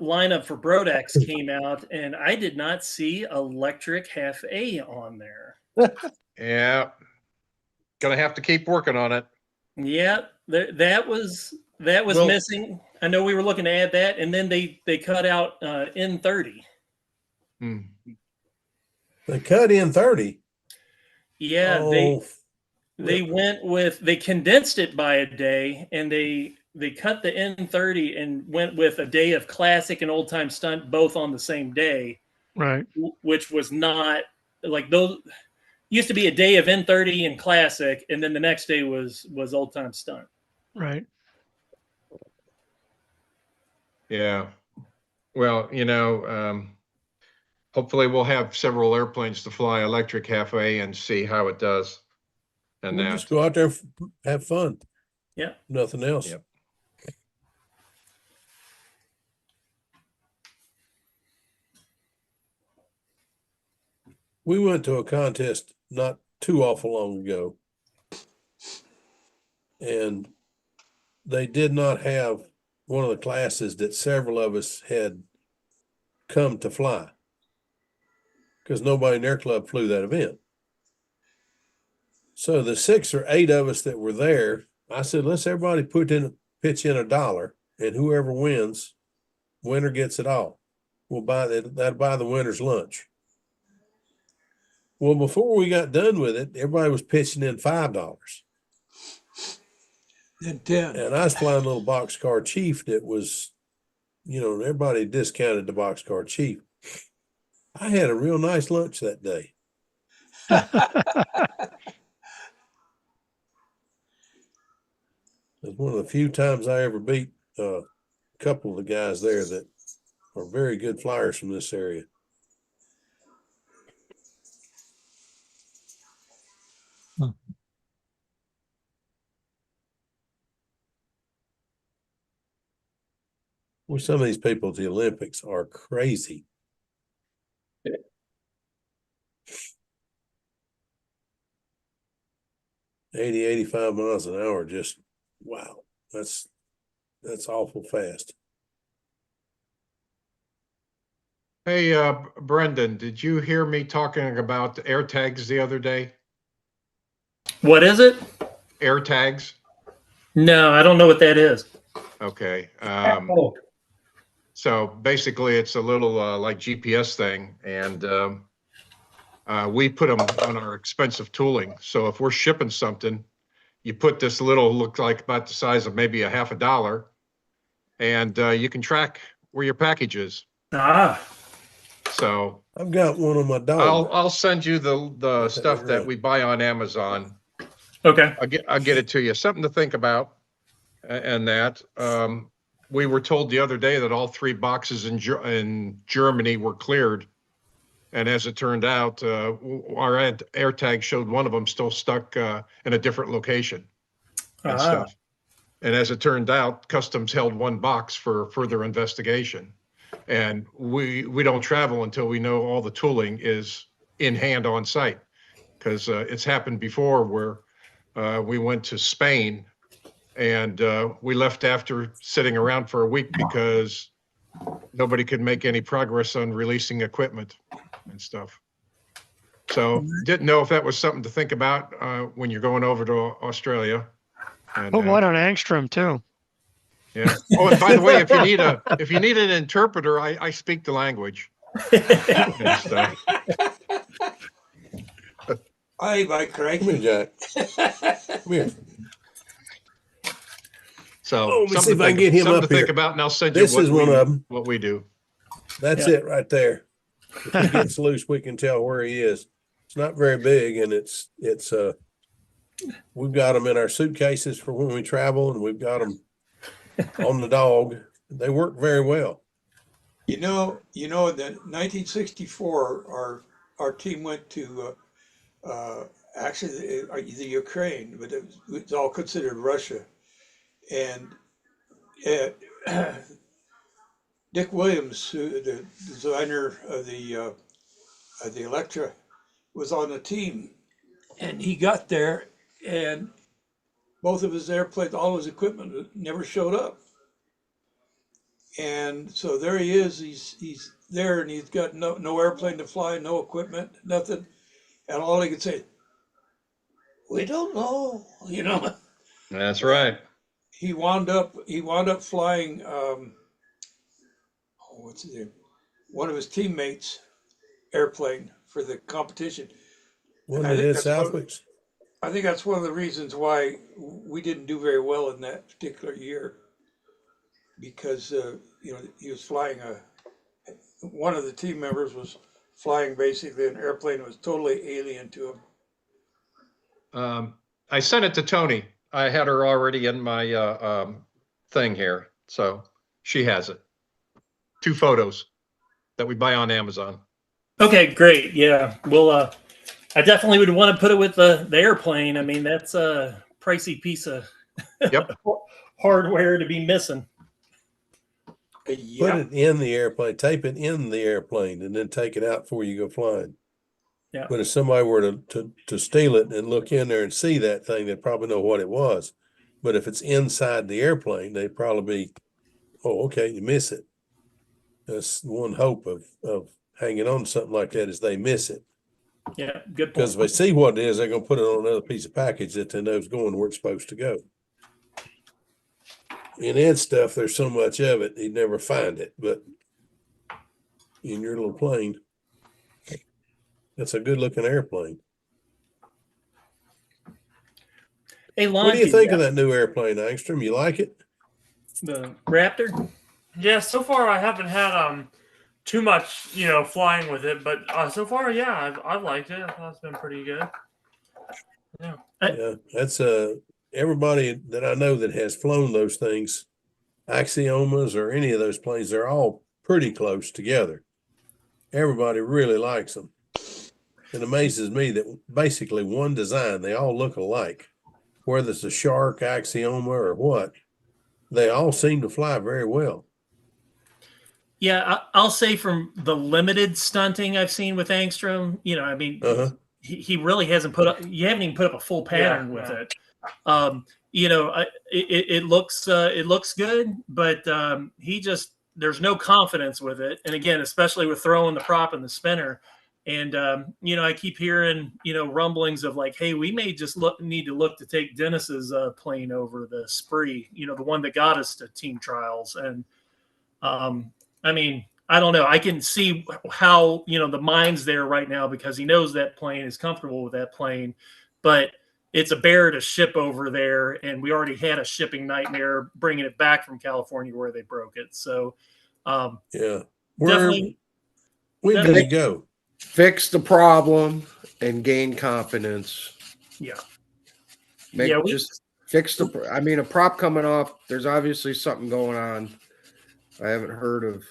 lineup for Brodex came out, and I did not see Electric Half A on there. Yeah. Gonna have to keep working on it. Yeah, that was Well- missing. I know we were looking to add that, and then they cut out N30. Hmm. They cut in 30. Yeah, Oh, they condensed it by a day, and they cut the N30 and went with a day of classic and old time stunt both on the same day, Right. which was not like those. Used to be a day of N30 and classic, and then the next day was old time stunt. Right. Yeah. Well, hopefully we'll have several airplanes to fly Electric Half A and see how it does. And we'll that. just go out there, have fun. Yeah. Nothing else. Yep. We went to a contest not too awful long ago, and they did not have one of the classes that several of us had come to fly because nobody in their club flew that event. So the 6 or 8 of us that were there, I said, let's everybody pitch in $1, and whoever wins, winner gets it all. We'll buy that. That'll buy the winner's lunch. Well, before we got done with it, everybody was pitching in $5. Then 10. And I was flying a little boxcar chief that was, everybody discounted the boxcar chief. I had a real nice lunch that day. It was one of the few times I ever beat a couple of the guys there that are very good flyers from this area. Well, some of these people at the Olympics are crazy. Yeah. 80, 85 miles an hour, just wow. That's awful fast. Hey, Brendan, did you hear me talking about air tags the other day? What is it? Air tags? No, I don't know what that is. Okay. Oh, So basically, it's a little like GPS thing, and we put them on our expensive tooling. So if we're shipping something, you put this little, look like about the size of maybe a half a dollar, and you can track where your package is. Ah, So I've got one on my dog. I'll send you the stuff that we buy on Amazon. okay. I'll get it to you. Something to think about, and that. We were told the other day that all 3 boxes in Germany were cleared, and as it turned out, our air tag showed one of them still stuck in a different location and Ah, stuff. And as it turned out, customs held 1 box for further investigation. And we don't travel until we know all the tooling is in hand on site, because it's happened before where we went to Spain and we left after sitting around for a week because nobody could make any progress on releasing equipment and stuff. So didn't know if that was something to think about when you're going over to Australia. And Put one on angstrom too. yeah. Oh, and by the way, if you need an interpreter, I speak the language and stuff. Hi, Mike Come here, Crikey. Jack. Come here. So Oh, let me see something if I can get him something up to think here. about, and I'll send This you is one of them. what we do. That's it right there. If he gets loose, we can tell where he is. It's not very big, and it's we've got them in our suitcases for when we travel, and we've got them on the dog. They work very well. You know, in 1964, our team went to actually the Ukraine, but it's all considered Russia. And Dick Williams, the designer of the Electra, was on the team, and he got there, and both of his airplanes, all his equipment never showed up. And so there he is. He's there, and he's got no airplane to fly, no equipment, nothing. And all he could say, "We don't know," you know. That's right. He wound up flying. What's his name? One of his teammates' airplane for the competition. When I they think did that's one- Southwicks, I think that's one of the reasons why we didn't do very well in that particular year, because he was flying one of the team members was flying basically an airplane that was totally alien to him. I sent it to Tony. I had her already in my thing here, so she has it. 2 photos that we buy on Amazon. okay, great. Yeah, well, I definitely would want to put it with the airplane. I mean, that's a pricey piece of Yep. hardware to be missing. put Yeah, it in the airplane, tape it in the airplane, and then take it out before you go flying. Yeah. But if somebody were to steal it and look in there and see that thing, they'd probably know what it was. But if it's inside the airplane, they'd probably be, oh, okay, you miss it. That's one hope of hanging on to something like that is they miss it. Yeah, good Because if point. they see what it is, they're going to put it on another piece of package that they know is going where it's supposed to go. In Ed's stuff, there's so much of it, he'd never find it. But in your little plane, that's a good looking airplane. Hey, What do you Lonnie, think of that new airplane, Angstrom? You like it? the Raptor? Yeah, so far I haven't had too much, flying with it, but so far, yeah, I've liked it. I thought it's been pretty good. Yeah. Yeah, that's everybody that I know that has flown those things, Axiomas or any of those planes, they're all pretty close together. Everybody really likes them. It amazes me that basically one design, they all look alike. Whether it's a Shark, Axioma, or what, they all seem to fly very well. Yeah, I'll say from the limited stunting I've seen with Angstrom, I mean, he really hasn't you haven't even put up a full pattern with it. It looks good, but there's no confidence with it. And again, especially with throwing the prop and the spinner. And I keep hearing rumblings of like, hey, we may just need to look to take Dennis's plane over the Spree, the one that got us to team trials. And I mean, I don't know. I can see how the mind's there right now because he knows that plane is comfortable with that plane, but it's a bear to ship over there, and we already had a shipping nightmare bringing it back from California where they broke it. So, yeah, definitely. Where did it go? Fix the problem and gain confidence. Yeah. Just fix the. I mean, a prop coming off. There's obviously something going on. I haven't heard of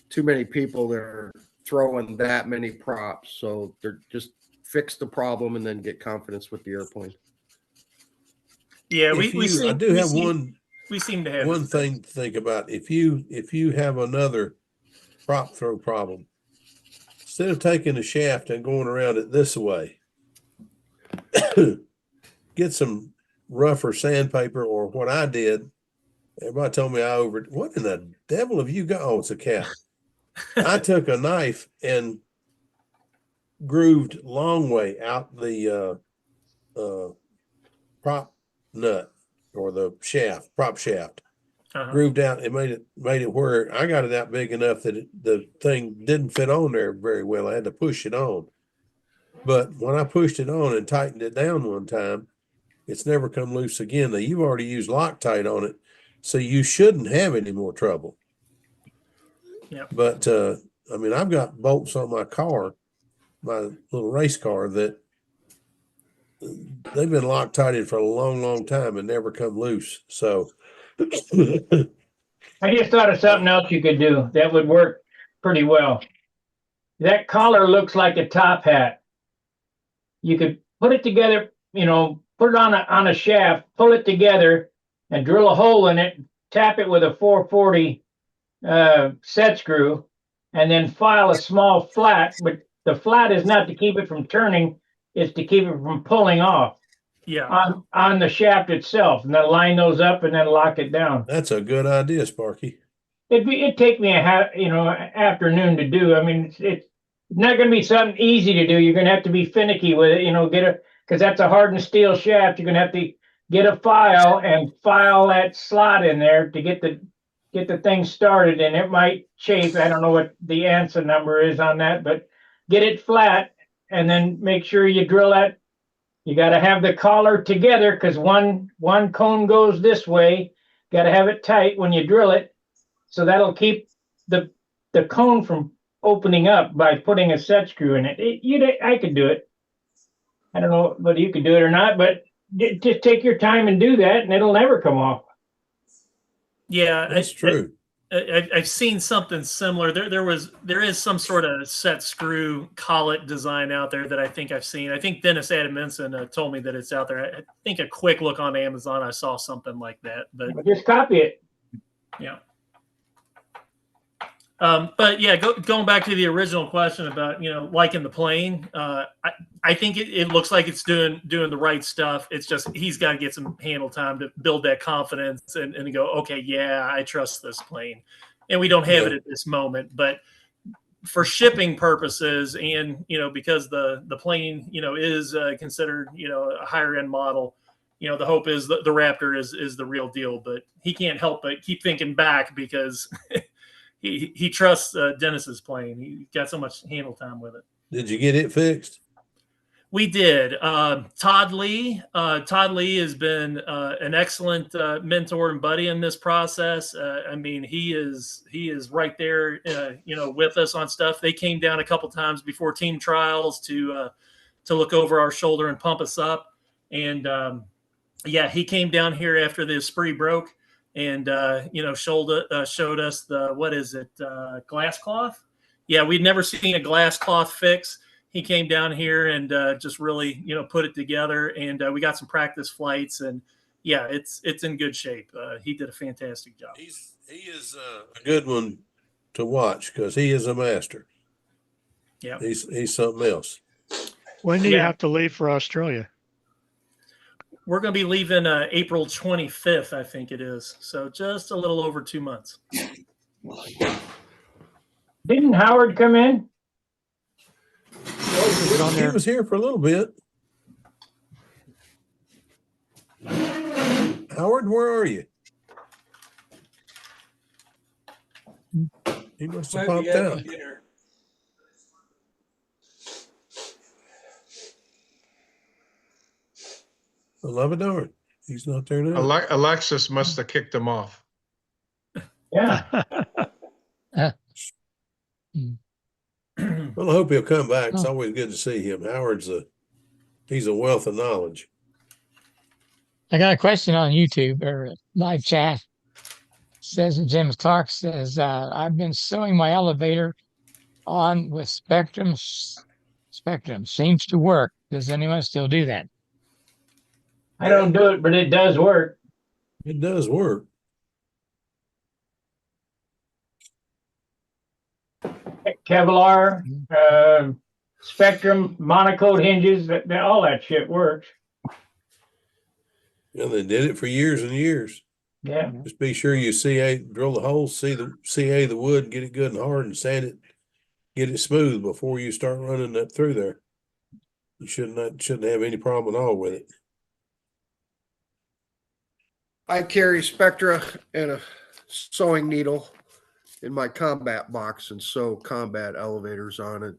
too many people that are throwing that many props. So they're just fix the problem and then get confidence with the airplane. Yeah, I do have one. We seem to have one thing to think about. If you have another prop throw problem, instead of taking the shaft and going around it this way, get some rougher sandpaper, or what I did. Everybody told me what in the devil have you got? Oh, it's a cat. I took a knife and grooved long way out the prop nut or the prop shaft. Grooved out and made it where I got it out big enough that the thing didn't fit on there very well. I had to push it on. But when I pushed it on and tightened it down one time, it's never come loose again. Now, you've already used Loctite on it, so you shouldn't have any more trouble. Yeah. But I mean, I've got bolts on my car, my little race car, that they've been Loctited for a long, long time and never come loose. So I just thought of something else you could do that would work pretty well. That collar looks like a top hat. You could put it together, put it on a shaft, pull it together, and drill a hole in it, tap it with a 440 set screw, and then file a small flat. But the flat is not to keep it from turning; it's to keep it from pulling off. Yeah. On the shaft itself, and then line those up and then lock it down. That's a good idea, Sparky. It'd take me afternoon to do. I mean, it's not going to be something easy to do. You're going to have to be finicky with it. Because that's a hardened steel shaft. You're going to have to get a file and file that slot in there to get the thing started, and it might chafe. I don't know what the ANSA number is on that, but get it flat and then make sure you drill that. You got to have the collar together because one cone goes this way. Got to have it tight when you drill it, so that'll keep the cone from opening up by putting a set screw in it. I could do it. I don't know whether you could do it or not, but just take your time and do that, and it'll never come off. Yeah, that's true. I've seen something similar. There is some sort of set screw collet design out there that I think I've seen. I think Dennis Adamson told me that it's out there. I think a quick look on Amazon, I saw something like that. But just copy it. Yeah. But yeah, going back to the original question about liking the plane, I think it looks like it's doing the right stuff. It's just he's got to get some handle time to build that confidence and go, okay, yeah, I trust this plane, and we don't have it at this moment. But for shipping purposes, and because the plane is considered a higher end model, the hope is that the Raptor is the real deal. But he can't help but keep thinking back because. He trusts Dennis's plane. He got so much handle time with it. Did you get it fixed? We did. Todd Lee has been an excellent mentor and buddy in this process. I mean, he is right there, with us on stuff. They came down a couple times before team trials to look over our shoulder and pump us up. And he came down here after the Spree broke. And showed us the glass cloth. Yeah, we'd never seen a glass cloth fix. He came down here and just really put it together, and we got some practice flights, and yeah, it's in good shape. He did a fantastic job. He is a good one to watch because he is a master. Yeah. He's something else. When do you Yeah. have to leave for Australia? We're going to be leaving April 25th, I think it is. So just a little over 2 months. Didn't Howard come in? Is it on He there? was here for a little bit. Howard, where are you? He must have Might be popped out. having dinner. I love it, darn. He's not there now. Alexis must have kicked him off. Yeah. Well, I hope he'll come back. It's always good to see him. He's a wealth of knowledge. I got a question on YouTube or live chat. Says Jim Clark says, I've been sewing my elevator on with Spectrum. Spectrum seems to work. Does anyone still do that? I don't do it, but it does work. It does work. Kevlar, Spectrum, monocoat hinges, all that shit works. Yeah, they did it for years and years. Yeah. Just be sure you drill the holes, CA the wood, get it good and hard, and sand it, get it smooth before you start running that through there. You shouldn't have any problem at all with it. I carry Spectra and a sewing needle in my combat box and sew combat elevators on it,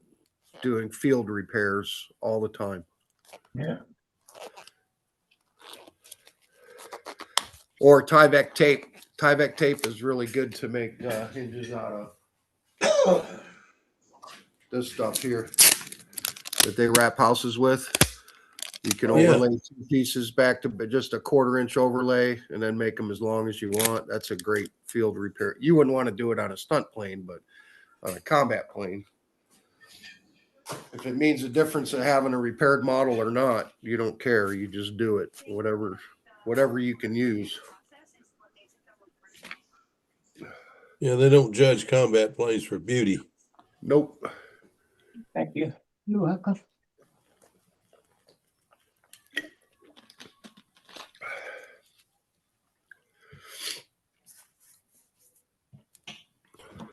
doing field repairs all the time. Yeah. Or Tyvek tape. Tyvek tape is really good to make hinges out of. This stuff here that they wrap houses with. You can overlay 2 pieces back to just a 1/4 inch overlay and then make them as long as you want. That's a great field repair. You wouldn't want to do it on a stunt plane, but on a combat plane, if it means a difference of having a repaired model or not, you don't care. You just do it. Whatever you can use. Yeah, they don't judge combat planes for beauty. Nope. Thank you. You're welcome.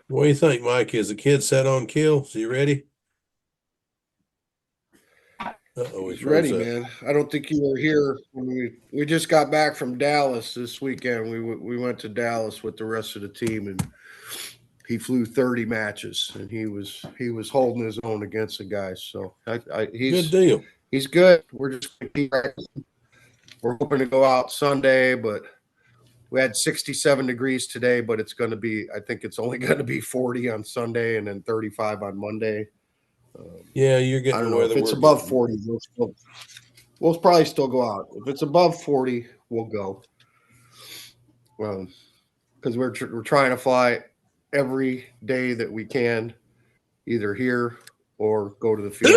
What do you think, Mike? Is the kid set on kill? Is he ready? He's ready, man. I don't think you were here when we just got back from Dallas this weekend. We went to Dallas with the rest of the team, and he flew 30 matches, and he was holding his own against the guys. So he's good deal. He's good. We're just we're hoping to go out Sunday, but we had 67 degrees today, but it's going to be, I think it's only going to be 40 on Sunday and then 35 on Monday. Yeah, you're getting. I don't know if it's above 40. We'll probably still go out. If it's above 40, we'll go. Because we're trying to fly every day that we can, either here or go to the field.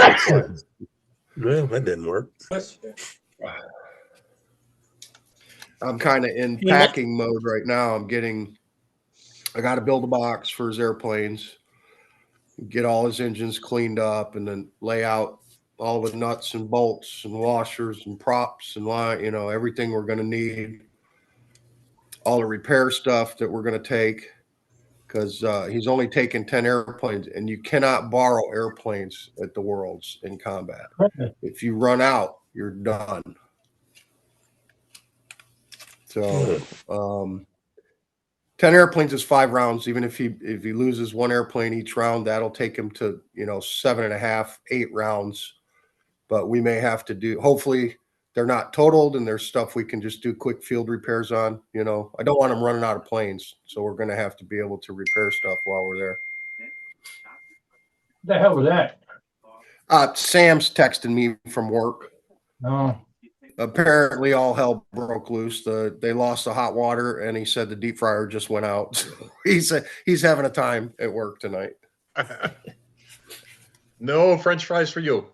Well, that didn't work. I'm kind of in packing mode right now. I got to build a box for his airplanes, get all his engines cleaned up, and then lay out all the nuts and bolts and washers and props and everything we're going to need, all the repair stuff that we're going to take, because he's only taken 10 airplanes, and you cannot borrow airplanes at the Worlds in combat. If you run out, you're done. So 10 airplanes is 5 rounds. Even if he loses 1 airplane each round, that'll take him to 7.5, 8 rounds. But we may have to do, hopefully they're not totaled and there's stuff we can just do quick field repairs on. I don't want him running out of planes, so we're going to have to be able to repair stuff while we're there. What the hell was that? Sam's texting me from work. Oh. Apparently all hell broke loose. They lost the hot water, and he said the deep fryer just went out. So he said he's having a time at work tonight. No French fries for you.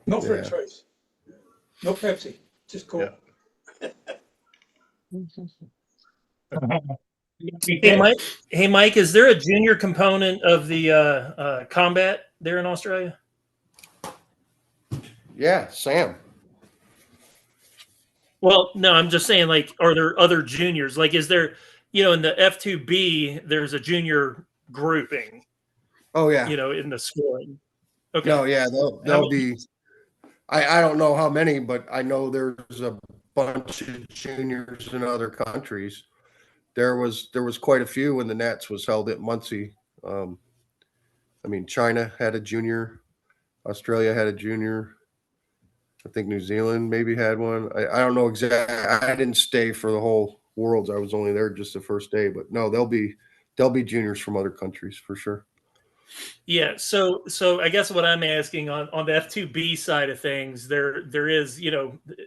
No French fries. No Pepsi. Just Coke. Yeah. Hey Mike, is there a junior component of the combat there in Australia? Yeah, Sam. Well, no, I'm just saying, like, are there other juniors? Like, is there, in the F2B, there's a junior grouping, Oh yeah. in the scoring. Okay. No, yeah, they'll be. I don't know how many, but I know there's a bunch of juniors in other countries. There was quite a few when the Nats was held at Muncie. I mean, China had a junior, Australia had a junior. I think New Zealand maybe had one. I don't know exactly. I didn't stay for the whole Worlds. I was only there just the first day. But no, there'll be juniors from other countries for sure. Yeah, so I guess what I'm asking on the F2B side of things, there is,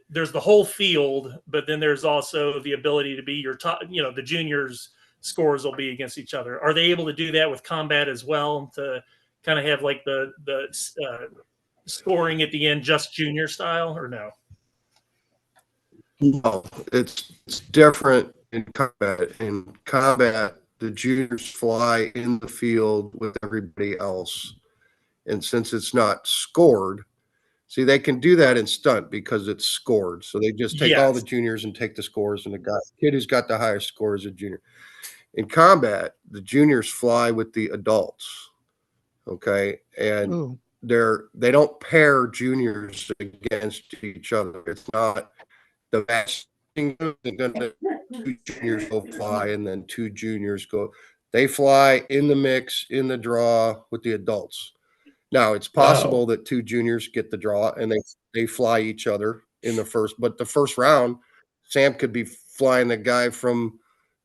there's the whole field, but then there's also the ability to be your top, the juniors scores will be against each other. Are they able to do that with combat as well, to kind of have like the scoring at the end just junior style, or no? No, it's different in combat. In combat, the juniors fly in the field with everybody else. And since it's not scored, see, they can do that in stunt because it's scored. So they just take all the Yes. juniors and take the scores, and the kid who's got the highest score is a junior. In combat, the juniors fly with the adults. Okay. And Ooh. they don't pair juniors against each other. It's not the match isn't gonna two juniors go fly and then two juniors go. They fly in the mix, in the draw with the adults. Now it's possible that two juniors get the draw and they fly each other in the first, but the first round, Sam could be flying the guy from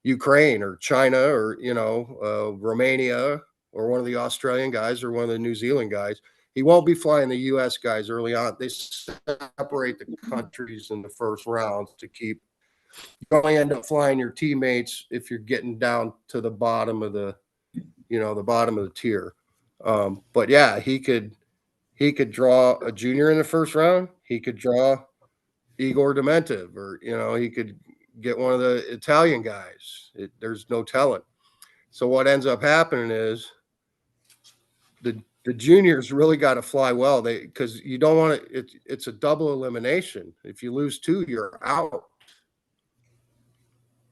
Ukraine or China or Romania or one of the Australian guys or one of the New Zealand guys. He won't be flying the U.S. guys early on. They separate the countries in the first rounds to keep. You only end up flying your teammates if you're getting down to the bottom of the bottom of the tier. But yeah, he could draw a junior in the first round. He could draw Igor Dementiv, or he could get one of the Italian guys. There's no telling. So what ends up happening is the juniors really got to fly well. Because you don't want to. It's a double elimination. If you lose two, you're out.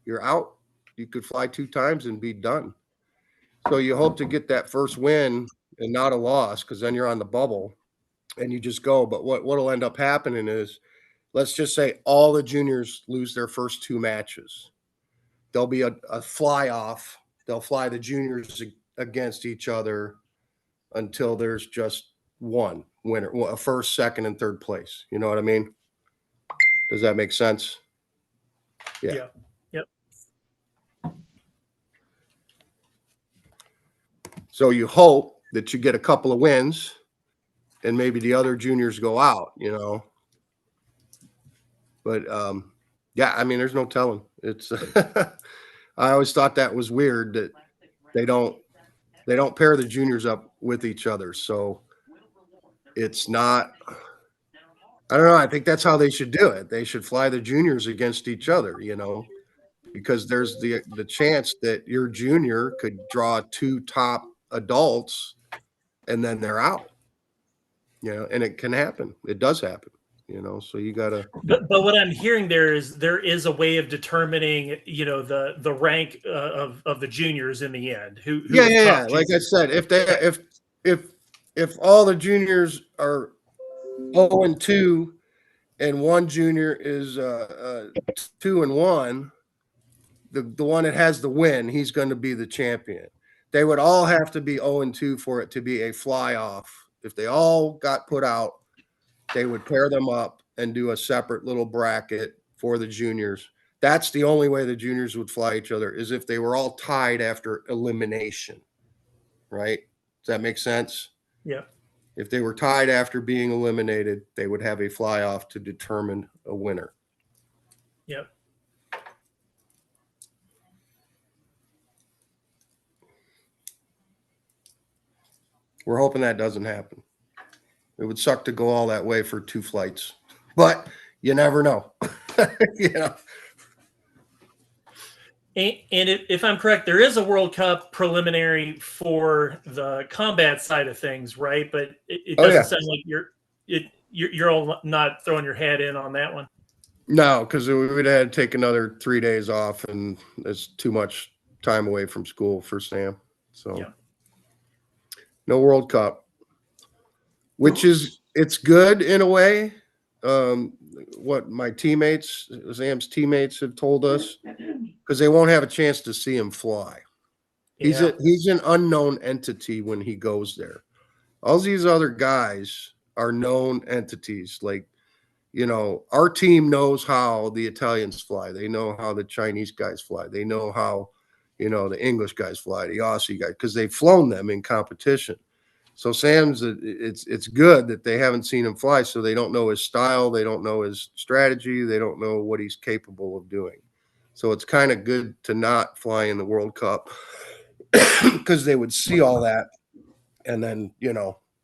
You're out. You could fly two times and be done. So you hope to get that first win and not a loss, because then you're on the bubble and you just go. But what'll end up happening is, let's just say all the juniors lose their first two matches. There'll be a fly off. They'll fly the juniors against each other until there's just one winner, a first, second, and third place. You know what I mean? Does that make sense? Yeah. Yep. So you hope that you get a couple of wins and maybe the other juniors go out, But yeah, I mean, there's no telling. It's I always thought that was weird that they don't pair the juniors up with each other. So it's not. I don't know. I think that's how they should do it. They should fly the juniors against each other, because there's the chance that your junior could draw two top adults and then they're out. And it can happen. It does happen. So you gotta. But what I'm hearing there is a way of determining, the rank of the juniors in the end. Who Yeah. Like I said, if all the juniors are 0-2 and one junior is 2-1, the one that has the win, he's going to be the champion. They would all have to be 0-2 for it to be a fly off. If they all got put out, they would pair them up and do a separate little bracket for the juniors. That's the only way the juniors would fly each other, is if they were all tied after elimination. Right? Does that make sense? Yeah. If they were tied after being eliminated, they would have a fly off to determine a winner. Yep. We're hoping that doesn't happen. It would suck to go all that way for two flights, but you never know. And if I'm correct, there is a World Cup preliminary for the combat side of things, right? But it Oh doesn't yeah. sound like you're all not throwing your hat in on that one. No, because we would have to take another 3 days off, and it's too much time away from school for Sam. So Yeah. no World Cup, which is it's good in a way. What my teammates, Sam's teammates, have told us, because they won't have a chance to see him fly. He's Yeah. he's an unknown entity when he goes there. All these other guys are known entities. Like, our team knows how the Italians fly. They know how the Chinese guys fly. They know how, the English guys fly, the Aussie guys, because they've flown them in competition. So Sam's, it's good that they haven't seen him fly, so they don't know his style, they don't know his strategy, they don't know what he's capable of doing. So it's kind of good to not fly in the World Cup because they would see all that, and then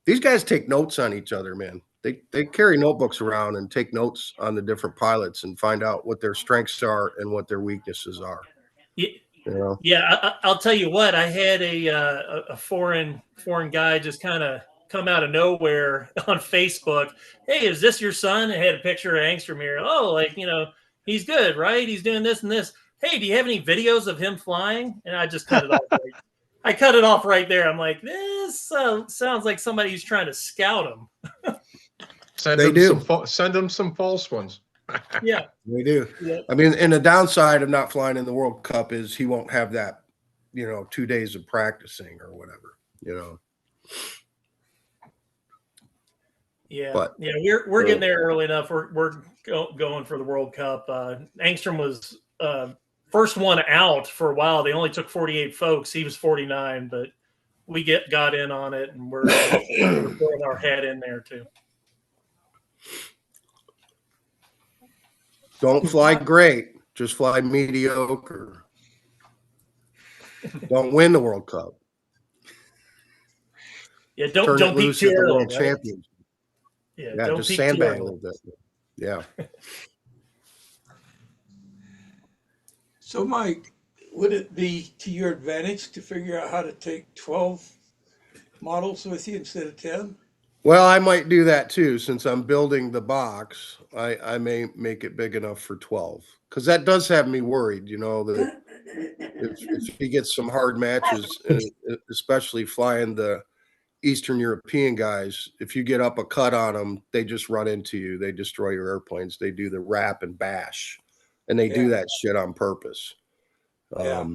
these guys take notes on each other, man. They carry notebooks around and take notes on the different pilots and find out what their strengths are and what their weaknesses are. Yeah. You know? Yeah, I'll tell you what. I had a foreign guy just kind of come out of nowhere on Facebook. Hey, is this your son? I had a picture of Angstrom here. Oh, he's good, right? He's doing this and this. Hey, do you have any videos of him flying? And I just cut it off. I cut it off right there. I'm like, this sounds like somebody who's trying to scout him. Send them some false ones. Yeah, they do. Yeah. I mean, and the downside of not flying in the World Cup is he won't have that, 2 days of practicing or whatever, Yeah, But yeah, we're getting there early enough. We're going for the World Cup. Angstrom was first one out for a while. They only took 48 folks. He was 49, but we got in on it, and we're throwing our head in there too. don't fly great, just fly mediocre. Don't win the World Cup. Yeah, Turn don't it peak loose too at the early. World Right? Championship. Yeah, Yeah, don't just peak sandbag too a early. little bit. Yeah. So, Mike, would it be to your advantage to figure out how to take 12 models with you instead of 10? Well, I might do that too, since I'm building the box. I may make it big enough for 12, because that does have me worried, that if he gets some hard matches, especially flying the Eastern European guys, if you get up a cut on them, they just run into you. They destroy your airplanes. They do the wrap and bash, and they do that shit on purpose. Yeah.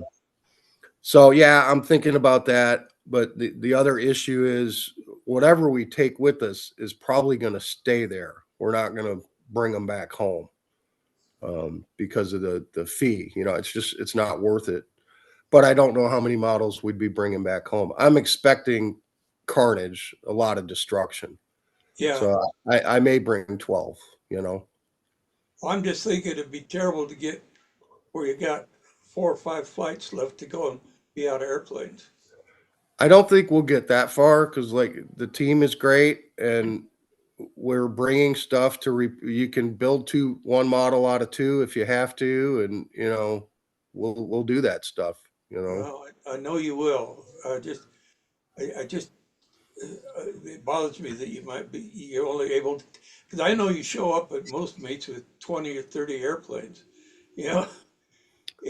So yeah, I'm thinking about that. But the other issue is whatever we take with us is probably going to stay there. We're not going to bring them back home because of the fee. It's not worth it. But I don't know how many models we'd be bringing back home. I'm expecting carnage, a lot of destruction. Yeah. So I may bring 12. Well, I'm just thinking it'd be terrible to get where you got 4 or 5 flights left to go and be out of airplanes. I don't think we'll get that far because the team is great and we're bringing stuff to you can build one model out of 2 if you have to, and we'll do that stuff. Well, I know you will. It bothers me that you're only able to, because I know you show up at most meets with 20 or 30 airplanes.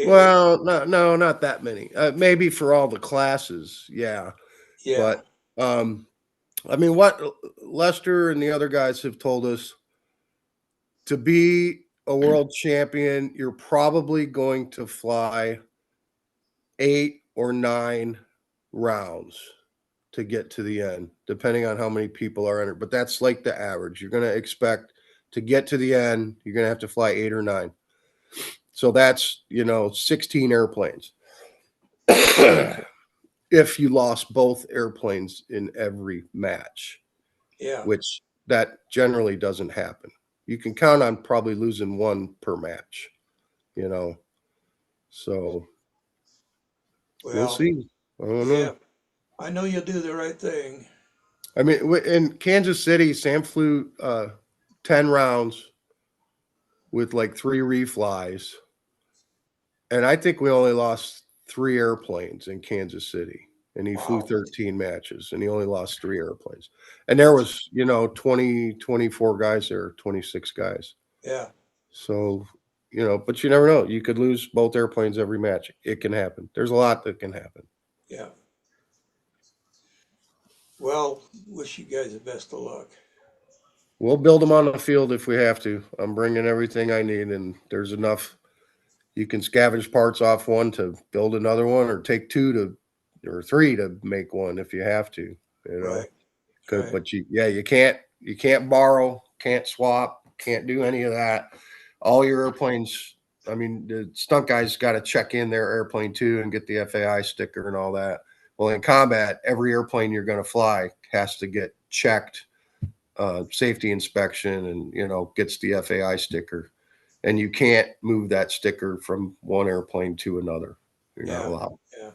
Well, no, not that many. Maybe for all the classes, yeah. Yeah. But I mean, what Lester and the other guys have told us, to be a world champion, you're probably going to fly 8 or 9 rounds to get to the end, depending on how many people are in it. But that's like the average. You're going to expect to get to the end, you're going to have to fly 8 or 9. So that's, 16 airplanes. If you lost both airplanes in every match, Yeah. which that generally doesn't happen. You can count on probably losing 1 per match, So we'll see. I don't know. I know you'll do the right thing. I mean, in Kansas City, Sam flew 10 rounds with 3 reflies. And I think we only lost 3 airplanes in Kansas City. And he flew Wow. 13 matches and he only lost 3 airplanes. And there was, 20, 24 guys there, 26 guys. Yeah. So, but you never know. You could lose both airplanes every match. It can happen. There's a lot that can happen. Yeah. Well, wish you guys the best of luck. We'll build them on the field if we have to. I'm bringing everything I need, and there's enough. You can scavenge parts off one to build another one, or take 2 or 3 to make one if you have to. Right. But you can't borrow, can't swap, can't do any of that. All your airplanes. I mean, the stunt guys got to check in their airplane too and get the FAI sticker and all that. Well, in combat, every airplane you're going to fly has to get checked. Safety inspection and gets the FAI sticker, and you can't move that sticker from one airplane to another. You're not allowed. Yeah.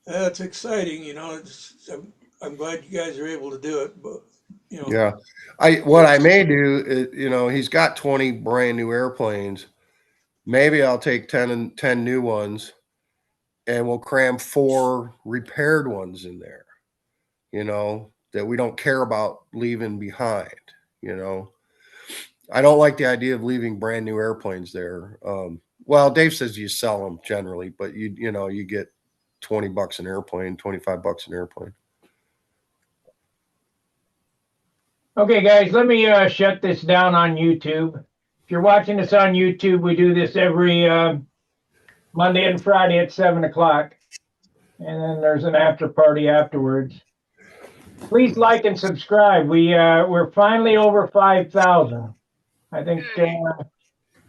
That's exciting. I'm glad you guys are able to do it, but Yeah, what I may do is, he's got 20 brand new airplanes. Maybe I'll take 10 new ones, and we'll cram 4 repaired ones in there. That we don't care about leaving behind. I don't like the idea of leaving brand new airplanes there. Well, Dave says you sell them generally, but you get $20 an airplane, $25 an airplane. Okay, guys, let me shut this down on YouTube. If you're watching this on YouTube, we do this every Monday and Friday at 7 o'clock. And then there's an after party afterwards. Please like and subscribe. We're finally over 5,000. I think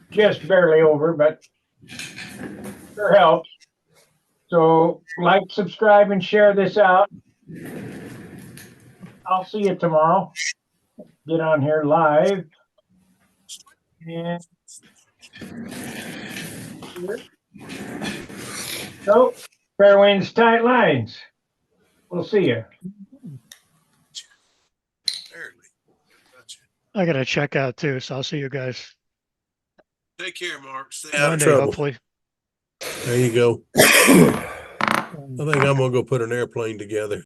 just barely over, but sure helps. So like, subscribe, and share this out. I'll see you tomorrow. Get on here live. And so, fair winds, tight lines. We'll see you. I got to check out too, so I'll see you guys Take care, Mark. Stay out of Monday, trouble. hopefully. There you go. I think I'm gonna go put an airplane together.